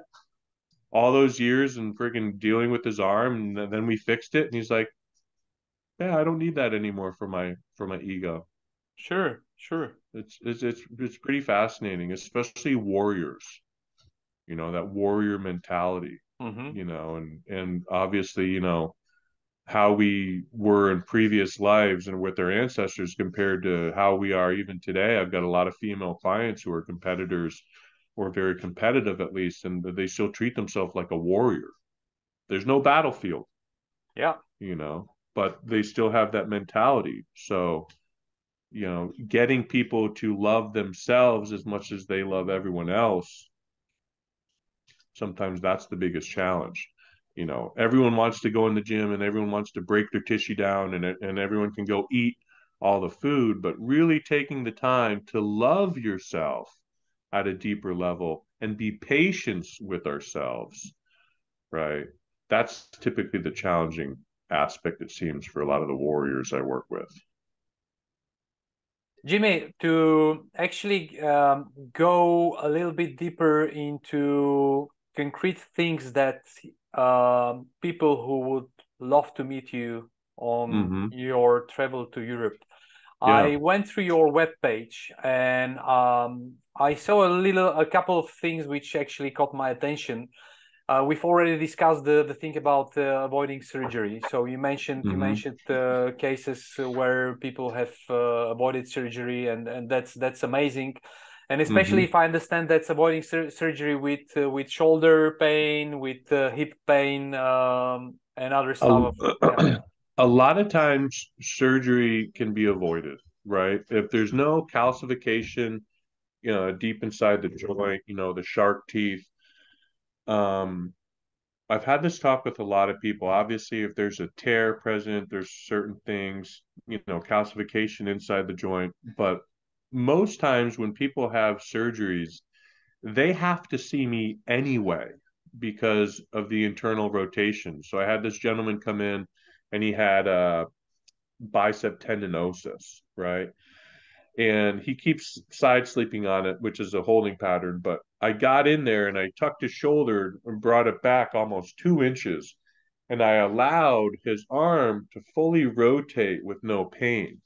all those years and freaking dealing with his arm, and then we fixed it, and he's like, yeah, I don't need that anymore for my ego. sure, sure. It's pretty fascinating, especially warriors, you know, that warrior mentality, Mm-hmm. you know, and obviously, you know, how we were in previous lives and with their ancestors compared to how we are even today. I've got a lot of female clients who are competitors, or very competitive at least, and they still treat themselves like a warrior. There's no battlefield, Yeah, you know, but they still have that mentality. So, you know, getting people to love themselves as much as they love everyone else, sometimes that's the biggest challenge. You know, everyone wants to go in the gym and everyone wants to break their tissue down, and everyone can go eat all the food, but really taking the time to love yourself at a deeper level and be patient with ourselves, right? That's typically the challenging aspect, it seems, for a lot of the warriors I work with. Jimmy, to actually go a little bit deeper into concrete things that people who would love to meet you on Mm-hmm. your travel to Europe. Yeah. I went through your webpage, and I saw a couple of things which actually caught my attention. We've already discussed the thing about avoiding surgery. So Mm-hmm. cases where people have avoided surgery, and that's amazing. And especially Mm-hmm. if I understand that's avoiding surgery with shoulder pain, with hip pain, and other stuff. Yeah. A, a lot of times surgery can be avoided, right? If there's no calcification, you know, deep inside the joint, you know, the shark teeth. Um, I've had this talk with a lot of people. Obviously, if there's a tear present, there's certain things, you know, calcification inside the joint. But most times when people have surgeries, they have to see me anyway because of the internal rotation. So I had this gentleman come in, and he had a bicep tendinosis, right? And he keeps side sleeping on it, which is a holding pattern. But I got in there and I tucked his shoulder and brought it back almost 2 inches. And I allowed his arm to fully rotate with no pain.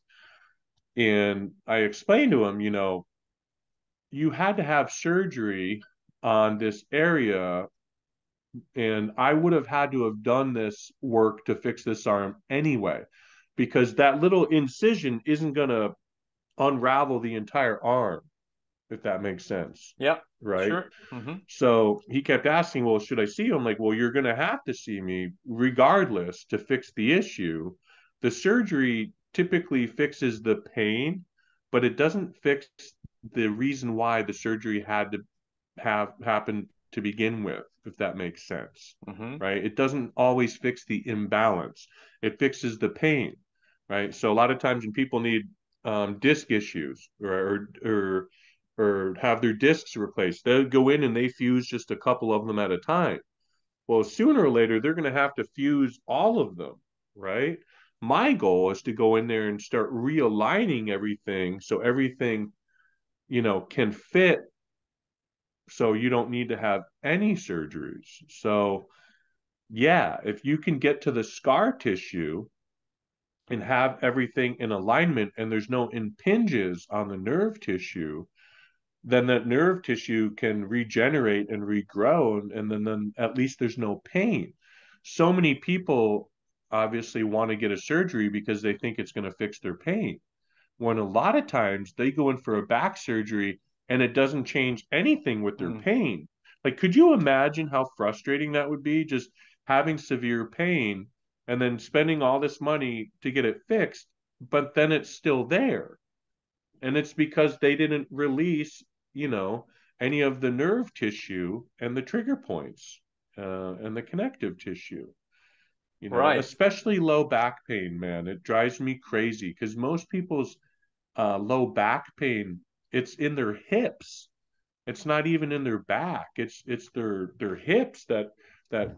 And I explained to him, you know, you had to have surgery on this area, and I would have had to have done this work to fix this arm anyway, because that little incision isn't going to unravel the entire arm, if that makes sense. Yeah, Right. sure. Mm-hmm. So he kept asking, well, should I see you? I'm like, well, you're going to have to see me regardless to fix the issue. The surgery typically fixes the pain, but it doesn't fix the reason why the surgery had to have happened to begin with, if that makes sense, Mm-hmm. right? It doesn't always fix the imbalance. It fixes the pain, right? So a lot of times when people need disc issues or have their discs replaced, they'll go in and they fuse just a couple of them at a time. Well, sooner or later, they're going to have to fuse all of them, right? My goal is to go in there and start realigning everything so everything, can fit so you don't need to have any surgeries. So, yeah, if you can get to the scar tissue and have everything in alignment and there's no impinges on the nerve tissue, then that nerve tissue can regenerate and regrow, and then at least there's no pain. So many people obviously want to get a surgery because they think it's going to fix their pain, when a lot of times they go in for a back surgery and it doesn't change anything with their pain. Like, could you imagine how frustrating that would be, just having severe pain and then spending all this money to get it fixed, but then it's still there? And it's because they didn't release, you know, any of the nerve tissue and the trigger points and the connective tissue. Right. Especially low back pain, man. It drives me crazy because most people's low back pain, it's in their hips. It's not even in their back. It's their hips that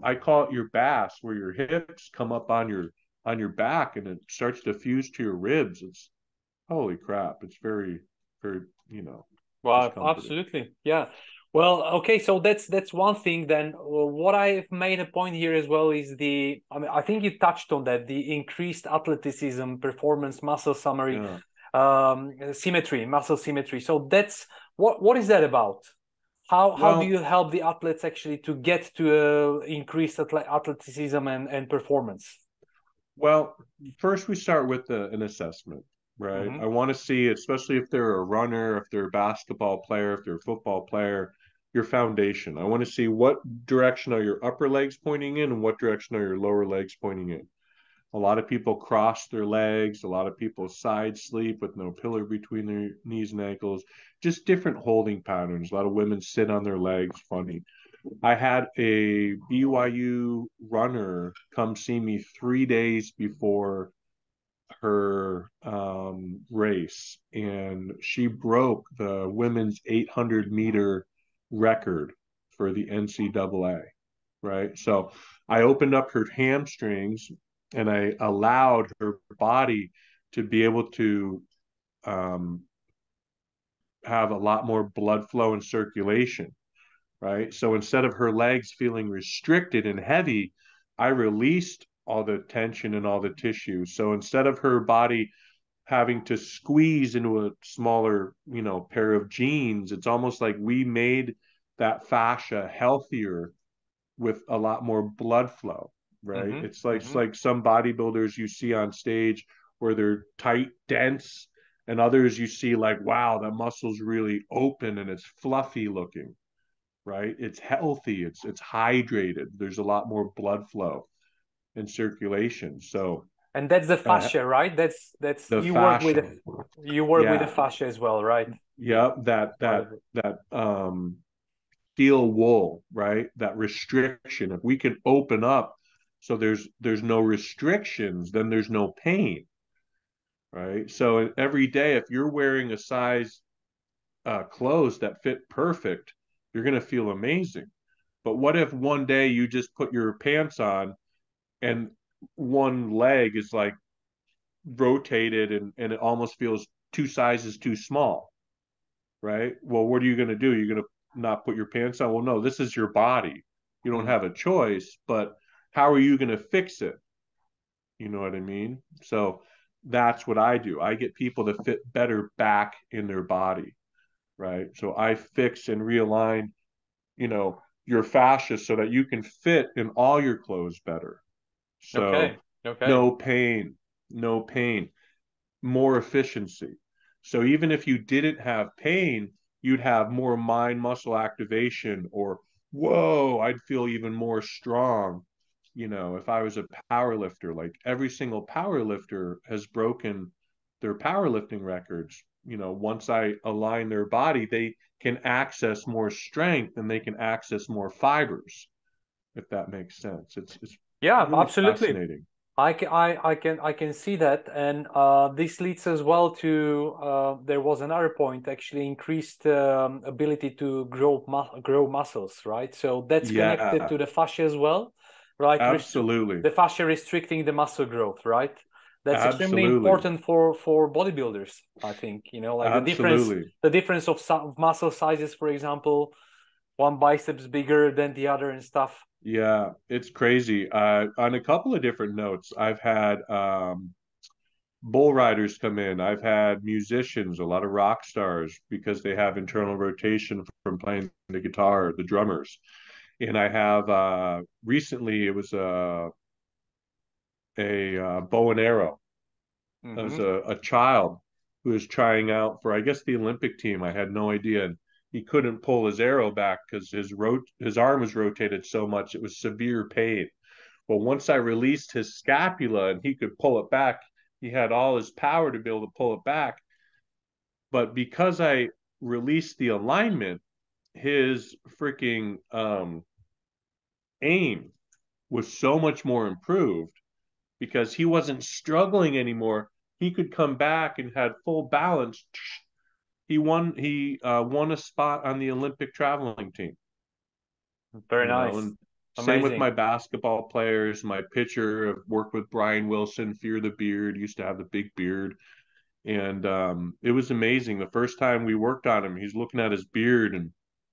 I call it your bass, where your hips come up on your back and it starts to fuse to your ribs. It's holy crap. It's very, very, Well, discomforting. absolutely. Yeah. Well, okay, so that's one thing then. What I've made a point here as well is I mean, I think you touched on that, the increased athleticism, performance, muscle summary, Yeah. symmetry, muscle symmetry. So that's what is that about? How do Well, you help the athletes actually to get to increased athleticism and performance? Well, first we start with an assessment, right? Mm-hmm. I want to see, especially if they're a runner, if they're a basketball player, if they're a football player, your foundation. I want to see what direction are your upper legs pointing in and what direction are your lower legs pointing in. A lot of people cross their legs. A lot of people side sleep with no pillar between their knees and ankles. Just different holding patterns. A lot of women sit on their legs funny. I had a BYU runner come see me 3 days before her race, and she broke the women's 800-meter record for the NCAA, right? So I opened up her hamstrings and I allowed her body to be able to um, have a lot more blood flow and circulation, right? So instead of her legs feeling restricted and heavy, I released all the tension and all the tissue. So instead of her body having to squeeze into a smaller, pair of jeans, it's almost like we made that fascia healthier with a lot more blood flow, right? Mm-hmm. It's Mm-hmm. like some bodybuilders you see on stage where they're tight, dense, and others you see like, wow, that muscle's really open and it's fluffy looking, right? It's healthy, it's hydrated. There's a lot more blood flow and circulation. So And that's the uh, fascia, right? That's the fascia, you work with the yeah, fascia as well, right? yeah, That's part of it. that steel wool, right? That restriction. If we can open up so there's no restrictions, then there's no pain, right? So every day, if you're wearing a size clothes that fit perfect, you're gonna feel amazing. But what if one day you just put your pants on and one leg is like rotated and it almost feels two sizes too small, right? Well, what are you going to do? You're going to not put your pants on? Well, no, this is your body. You don't Mm. have a choice, but how are you going to fix it? You know what I mean? So that's what I do. I get people to fit better back in their body, right? So I fix and realign, your fascia so that you can fit in all your clothes better. So Okay. Okay. no pain, no pain, more efficiency. So even if you didn't have pain, you'd have more mind muscle activation, or whoa, I'd feel even more strong. If I was a power lifter, like every single power lifter has broken their powerlifting records once I align their body, they can access more strength and they can access more fibers, if that makes sense. It's Yeah, really absolutely. fascinating. I can see that, and this leads as well to there was another point, actually increased ability to grow muscles, right? So that's connected Yeah, to the fascia as well, right? absolutely. The fascia restricting the muscle growth, right? That's extremely Absolutely. important for bodybuilders, I think. Like Absolutely. the difference of muscle sizes, for example, one biceps bigger than the other and stuff. Yeah, it's crazy. On a couple of different notes, I've had bull riders come in. I've had musicians, a lot of rock stars, because they have internal rotation from playing the guitar, the drummers. And I have recently it was a bow and arrow. It was Hmm. a child who was trying out for, I guess, the Olympic team. I had no idea. And he couldn't pull his arrow back because his arm was rotated so much it was severe pain. Well, once I released his scapula and he could pull it back, he had all his power to be able to pull it back. But because I released the alignment, his freaking aim was so much more improved because he wasn't struggling anymore. He could come back and had full balance. He won a spot on the Olympic traveling team. Very nice. And same with Amazing. my basketball players. My pitcher, I've worked with Brian Wilson, Fear the Beard, used to have the big beard. And it was amazing. The first time we worked on him, he's looking at his beard and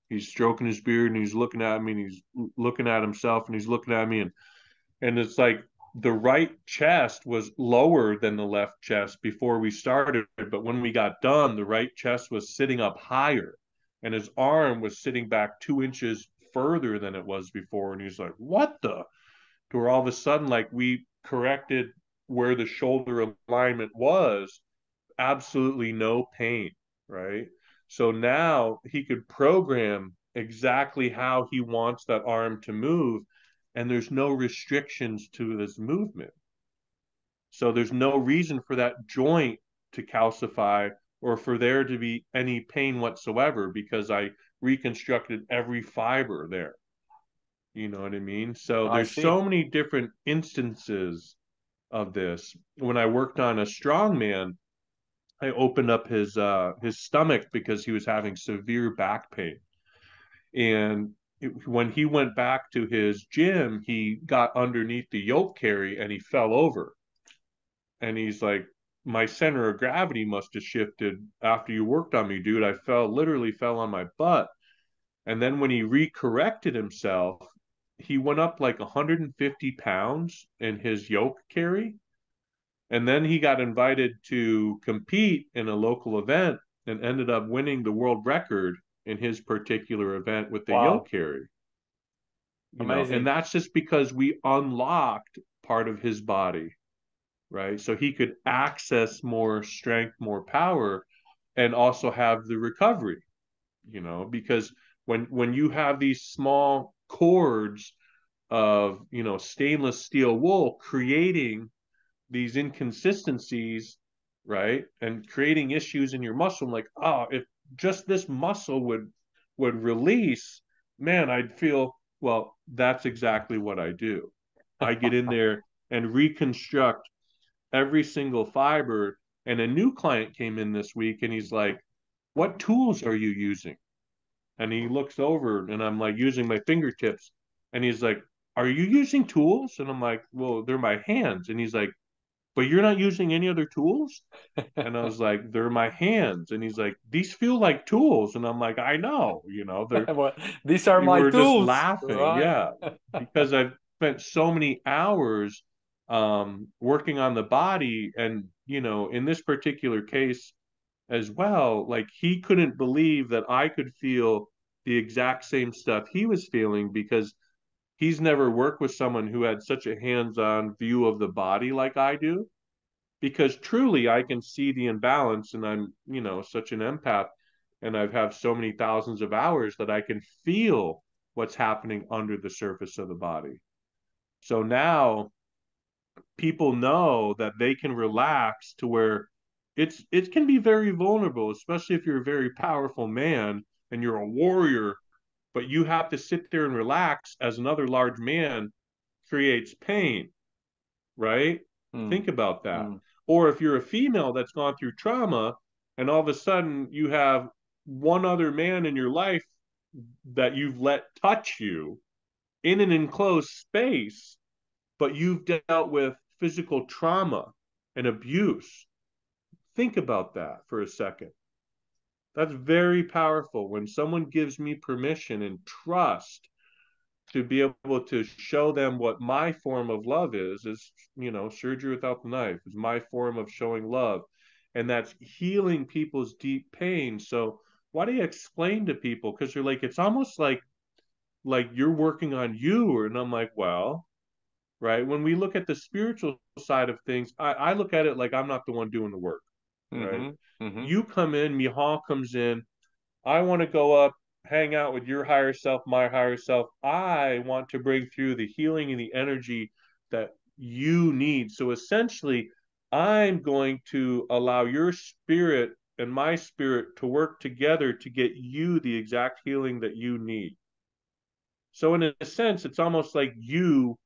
he's stroking his beard and he's looking at me and he's looking at himself and he's looking at me, and it's like the right chest was lower than the left chest before we started, but when we got done, the right chest was sitting up higher and his arm was sitting back 2 inches further than it was before. And he's like, what the? To where all of a sudden, like, we corrected where the shoulder alignment was, absolutely no pain, right? So now he could program exactly how he wants that arm to move, and there's no restrictions to this movement. So there's no reason for that joint to calcify or for there to be any pain whatsoever because I reconstructed every fiber there. You know what I mean? So I there's see. so many different instances of this. When I worked on a strongman, I opened up his stomach because he was having severe back pain. And when he went back to his gym, he got underneath the yoke carry and he fell over. And he's like, my center of gravity must have shifted after you worked on me, dude. I literally fell on my butt. And then when he recorrected himself, he went up like 150 pounds in his yoke carry. And then he got invited to compete in a local event and ended up winning the world record in his particular event with the yoke Wow. carry. And Amazing. that's just because we unlocked part of his body, right? So he could access more strength, more power, and also have the recovery, because when you have these small cords of, stainless steel wool creating these inconsistencies, right? And creating issues in your muscle. I'm like, oh, if just this muscle would release, man, I'd feel, well, that's exactly what I do. I get in there and reconstruct every single fiber. And a new client came in this week and he's like, what tools are you using? And he looks over and I'm like using my fingertips. And he's like, are you using tools? And I'm like, well, they're my hands. And he's like, but you're not using any other tools? And I was like, they're my hands. And he's like, these feel like tools. And I'm like, I know, Well, these are my we're just tools, laughing. right? Yeah. Because I've spent so many hours working on the body. And, in this particular case as well, like he couldn't believe that I could feel the exact same stuff he was feeling because he's never worked with someone who had such a hands-on view of the body like I do, because truly I can see the imbalance and I'm, such an empath and I've had so many thousands of hours that I can feel what's happening under the surface of the body. So now people know that they can relax to where it can be very vulnerable, especially if you're a very powerful man and you're a warrior, but you have to sit there and relax as another large man creates pain, right? Think about that. Or if you're a female that's gone through trauma and all of a sudden you have one other man in your life that you've let touch you in an enclosed space, but you've dealt with physical trauma and abuse. Think about that for a second. That's very powerful when someone gives me permission and trust to be able to show them what my form of love is, surgery without the knife is my form of showing love. And that's healing people's deep pain. So why do you explain to people? Because they're like, it's almost like you're working on you. And I'm like, well, right. When we look at the spiritual side of things, I look at it like I'm not the one doing the work, right? You come in, Mihal comes in, I want to go up, hang out with your higher self, my higher self. I want to bring through the healing and the energy that you need. So essentially, I'm going to allow your spirit and my spirit to work together to get you the exact healing that you need. So in a sense, it's almost like you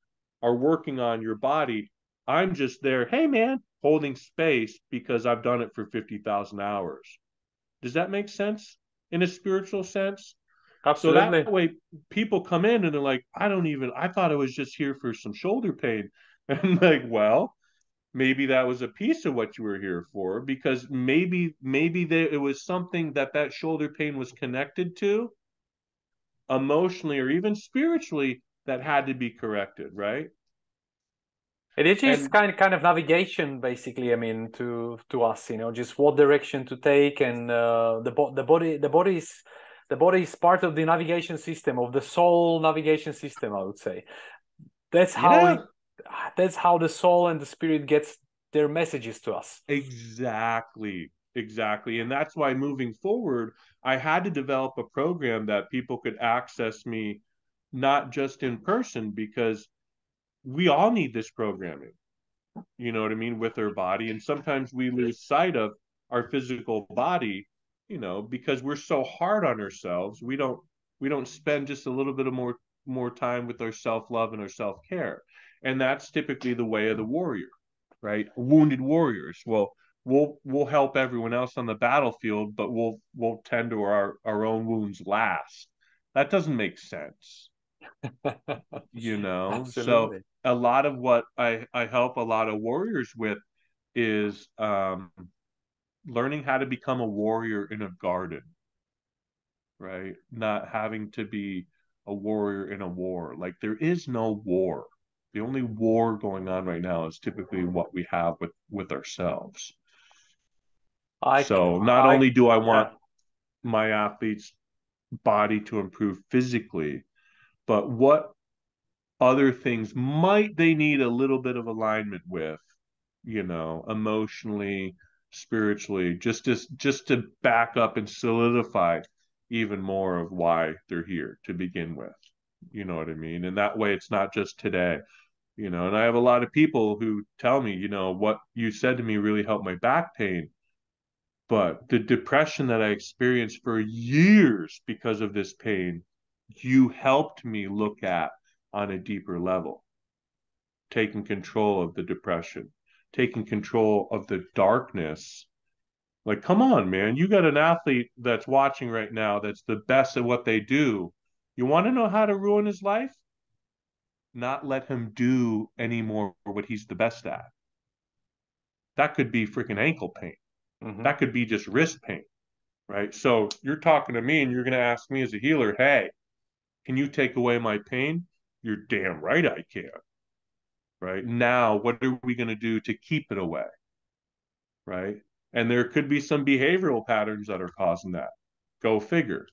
are working on your body. I'm just there, hey man, holding space because I've done it for 50,000 hours. Does that make sense in a spiritual sense? Absolutely. So that way people come in and they're like, I thought I was just here for some shoulder pain. And I'm like, well, maybe that was a piece of what you were here for, because maybe it was something that shoulder pain was connected to emotionally or even spiritually that had to be corrected, right? It is just And kind of navigation, basically. I mean, to us, just what direction to take, and the body is part of the navigation system, of the soul navigation system, I would say. That's how yeah, that's how the soul and the spirit gets their messages to us. exactly. Exactly. And that's why moving forward, I had to develop a program that people could access me not just in person, because we all need this programming, you know what I mean, with our body. And sometimes we lose sight of our physical body, because we're so hard on ourselves. We don't spend just a little bit of more time with our self-love and our self-care. And that's typically the way of the warrior, right? Wounded warriors. Well, we'll help everyone else on the battlefield, but we'll tend to our own wounds last. That doesn't make sense. So Absolutely. a lot of what I help a lot of warriors with is learning how to become a warrior in a garden, right? Not having to be a warrior in a war. Like, there is no war. The only war going on right now is typically what we have with ourselves. I So not I only do I want yeah. my athlete's body to improve physically, but what other things might they need a little bit of alignment with, emotionally, spiritually, just to back up and solidify even more of why they're here to begin with. You know what I mean? And that way it's not just today. And I have a lot of people who tell me, what you said to me really helped my back pain. But the depression that I experienced for years because of this pain, you helped me look at on a deeper level, taking control of the depression, taking control of the darkness. Like, come on, man. You got an athlete that's watching right now that's the best at what they do. You want to know how to ruin his life? Not let him do anymore what he's the best at. That could be freaking ankle pain. That could be just wrist pain, right? So you're talking to me and you're going to ask me as a healer, hey, can you take away my pain? You're damn right I can. Right now, what are we going to do to keep it away? Right. And there could be some behavioral patterns that are causing that. Go figure.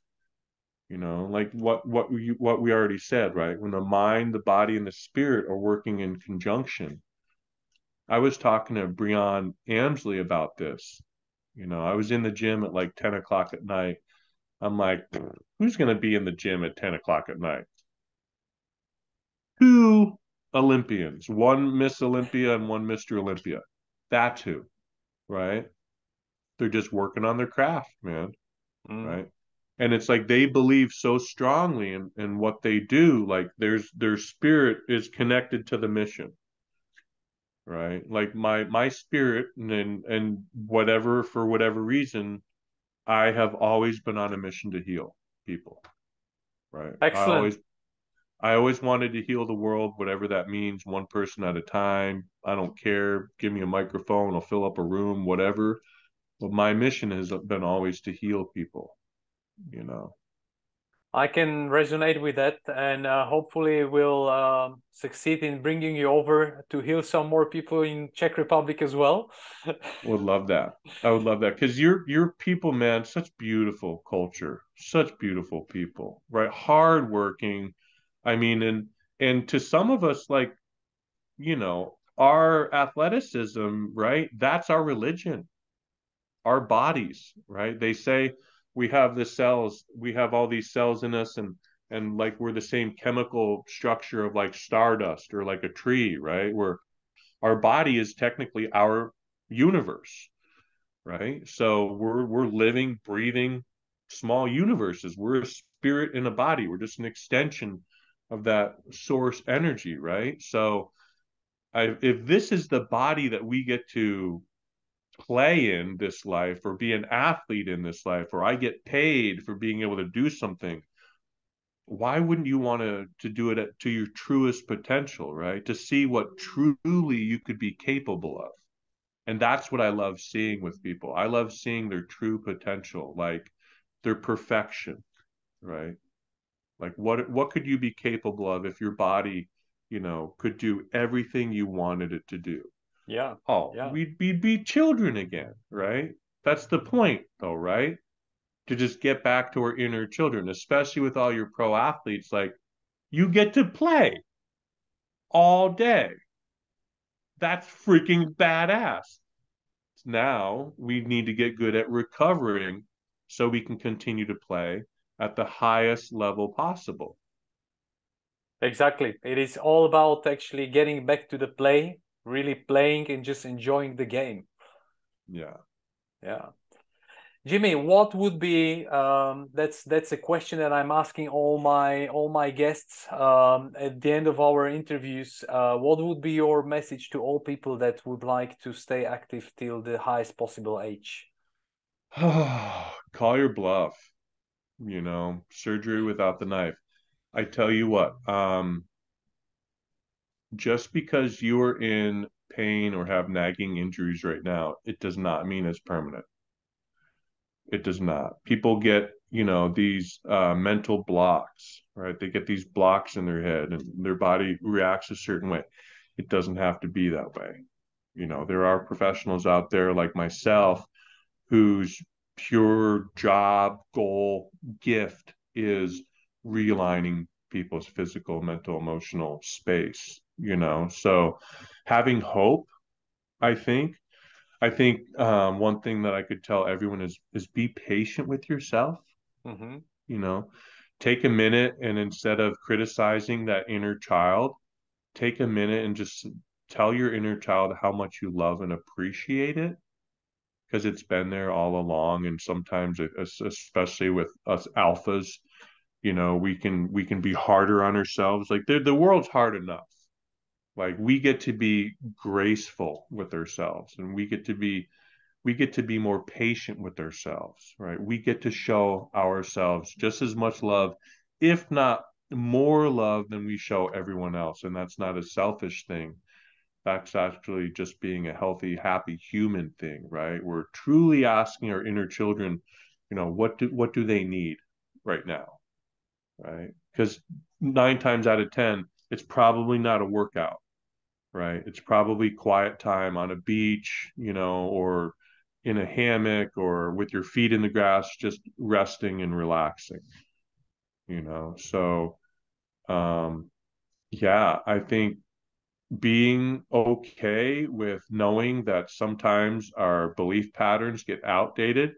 Like what we already said, right? When the mind, the body, and the spirit are working in conjunction. I was talking to Breon Amsley about this. I was in the gym at like 10 o'clock at night. I'm like, who's going to be in the gym at 10 o'clock at night? Two Olympians, one Miss Olympia and one Mr. Olympia. That's who, right? They're just working on their craft, man. Right. And it's like they believe so strongly in what they do, like their spirit is connected to the mission. Right. Like my spirit and whatever, for whatever reason, I have always been on a mission to heal people. Right. Excellent. I always wanted to heal the world, whatever that means, one person at a time. I don't care. Give me a microphone, I'll fill up a room, whatever. But my mission has been always to heal people, you know. I can resonate with that, and hopefully we'll succeed in bringing you over to heal some more people in Czech Republic as well. Would love that. I would love that because you're people, man, such beautiful culture, such beautiful people, right? Hardworking. I mean, and to some of us, like, you know, our athleticism, right? That's our religion, our bodies, right? They say we have the cells, we have all these cells in us, and like we're the same chemical structure of like stardust or like a tree, right? Where our body is technically our universe, right? So we're living, breathing small universes. We're a spirit in a body. We're just an extension of that source energy, right? So if this is the body that we get to play in this life, or be an athlete in this life, or I get paid for being able to do something, why wouldn't you want to do it to your truest potential, right? To see what truly you could be capable of. And that's what I love seeing with people. I love seeing their true potential, like their perfection, right? Like what could you be capable of if your body, you know, could do everything you wanted it to do? Yeah. Oh, Yeah. we'd be children again, right? That's the point, though, right? To just get back to our inner children, especially with all your pro athletes. Like, you get to play all day. That's freaking badass. Now we need to get good at recovering so we can continue to play at the highest level possible. Exactly. It is all about actually getting back to the play, really playing and just enjoying the game. Yeah. Yeah. Jimmy, what would be that's a question that I'm asking all my guests at the end of our interviews. What would be your message to all people that would like to stay active till the highest possible age? Call your bluff, you know, surgery without the knife. I tell you what, just because you are in pain or have nagging injuries right now, it does not mean it's permanent. It does not. People get, you know, these mental blocks, right? They get these blocks in their head and their body reacts a certain way. It doesn't have to be that way. You know, there are professionals out there like myself whose pure job, goal, gift is realigning people's physical, mental, emotional space, you know? So having hope, I think, one thing that I could tell everyone is be patient with yourself. Mm-hmm. You know, take a minute and instead of criticizing that inner child, take a minute and just tell your inner child how much you love and appreciate it because it's been there all along. And sometimes, especially with us alphas, you know, we can be harder on ourselves. Like the world's hard enough. Like we get to be graceful with ourselves, and we get to be more patient with ourselves, right? We get to show ourselves just as much love, if not more love than we show everyone else. And that's not a selfish thing. That's actually just being a healthy, happy human thing, right? We're truly asking our inner children, you know, what do they need right now, right? Because 9 times out of 10, it's probably not a workout, right? It's probably quiet time on a beach, you know, or in a hammock or with your feet in the grass, just resting and relaxing, you know. So, yeah, I think being okay with knowing that sometimes our belief patterns get outdated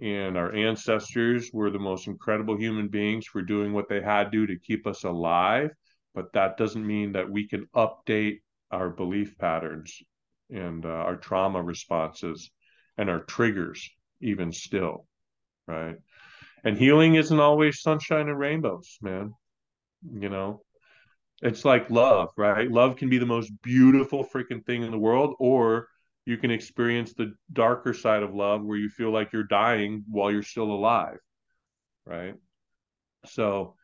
and our ancestors were the most incredible human beings for doing what they had to keep us alive. But that doesn't mean that we can update our belief patterns and our trauma responses and our triggers even still, right? And healing isn't always sunshine and rainbows, man. You know, it's like love, right? Love can be the most beautiful freaking thing in the world, or you can experience the darker side of love where you feel like you're dying while you're still alive, right? So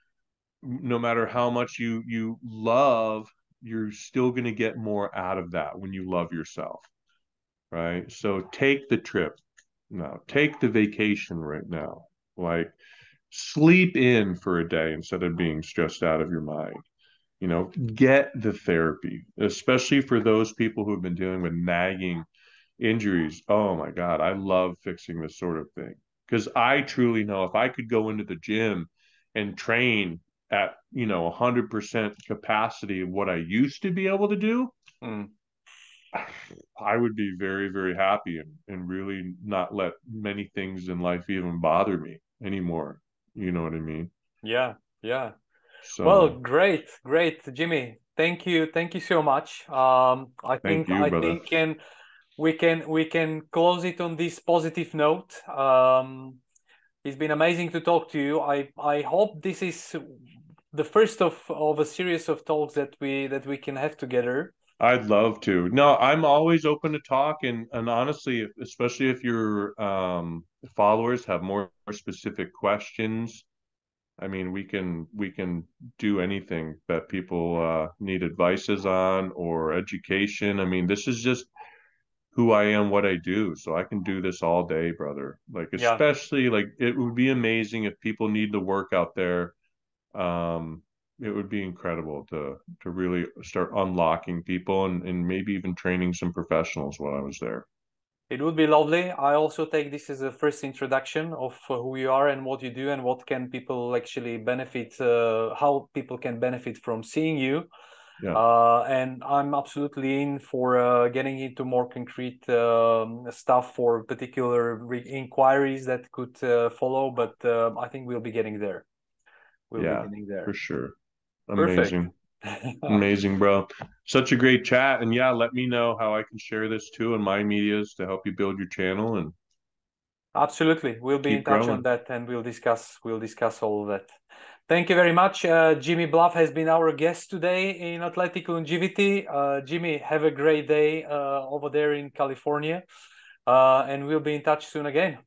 no matter how much you love, you're still going to get more out of that when you love yourself, right? So take the trip now, take the vacation right now, like sleep in for a day instead of being stressed out of your mind. You know, get the therapy, especially for those people who have been dealing with nagging injuries. Oh my God, I love fixing this sort of thing because I truly know if I could go into the gym and train at, 100% capacity of what I used to be able to do, Mm. I would be very, very happy and really not let many things in life even bother me anymore. You know what I mean? Yeah, yeah. Well, So great, Jimmy. Thank you so much. I thank think you, I brother. think can we can close it on this positive note. It's been amazing to talk to you. I hope this is the first of a series of talks that we can have together. I'd love to. No, I'm always open to talk, and honestly, especially if your followers have more specific questions, I mean, we can do anything that people need advices on or education. I mean, this is just who I am, what I do, so I can do this all day, brother. Like, Yeah. especially like it would be amazing if people need the work out there. It would be incredible to really start unlocking people and maybe even training some professionals while I was there. It would be lovely. I also take this as a first introduction of who you are and what you do and what can people actually benefit, how people can benefit from seeing you. Yeah, And I'm absolutely in for getting into more concrete stuff for particular inquiries that could follow, but I think we'll be getting there. We'll be yeah, getting for there. sure. Perfect. Amazing. Amazing, bro. Such a great chat. And yeah, let me know how I can share this too in my medias to help you build your channel and Absolutely. We'll be in keep touch on growing. that and we'll discuss all of that. Thank you very much. Jimmy Bluff has been our guest today in Athletic Longevity. Jimmy, have a great day over there in California. And we'll be in touch soon again.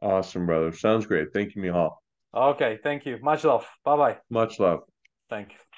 Awesome, brother. Sounds great. Thank you, Mihal. Okay, thank you. Much love. Bye bye. Much love. Thank you.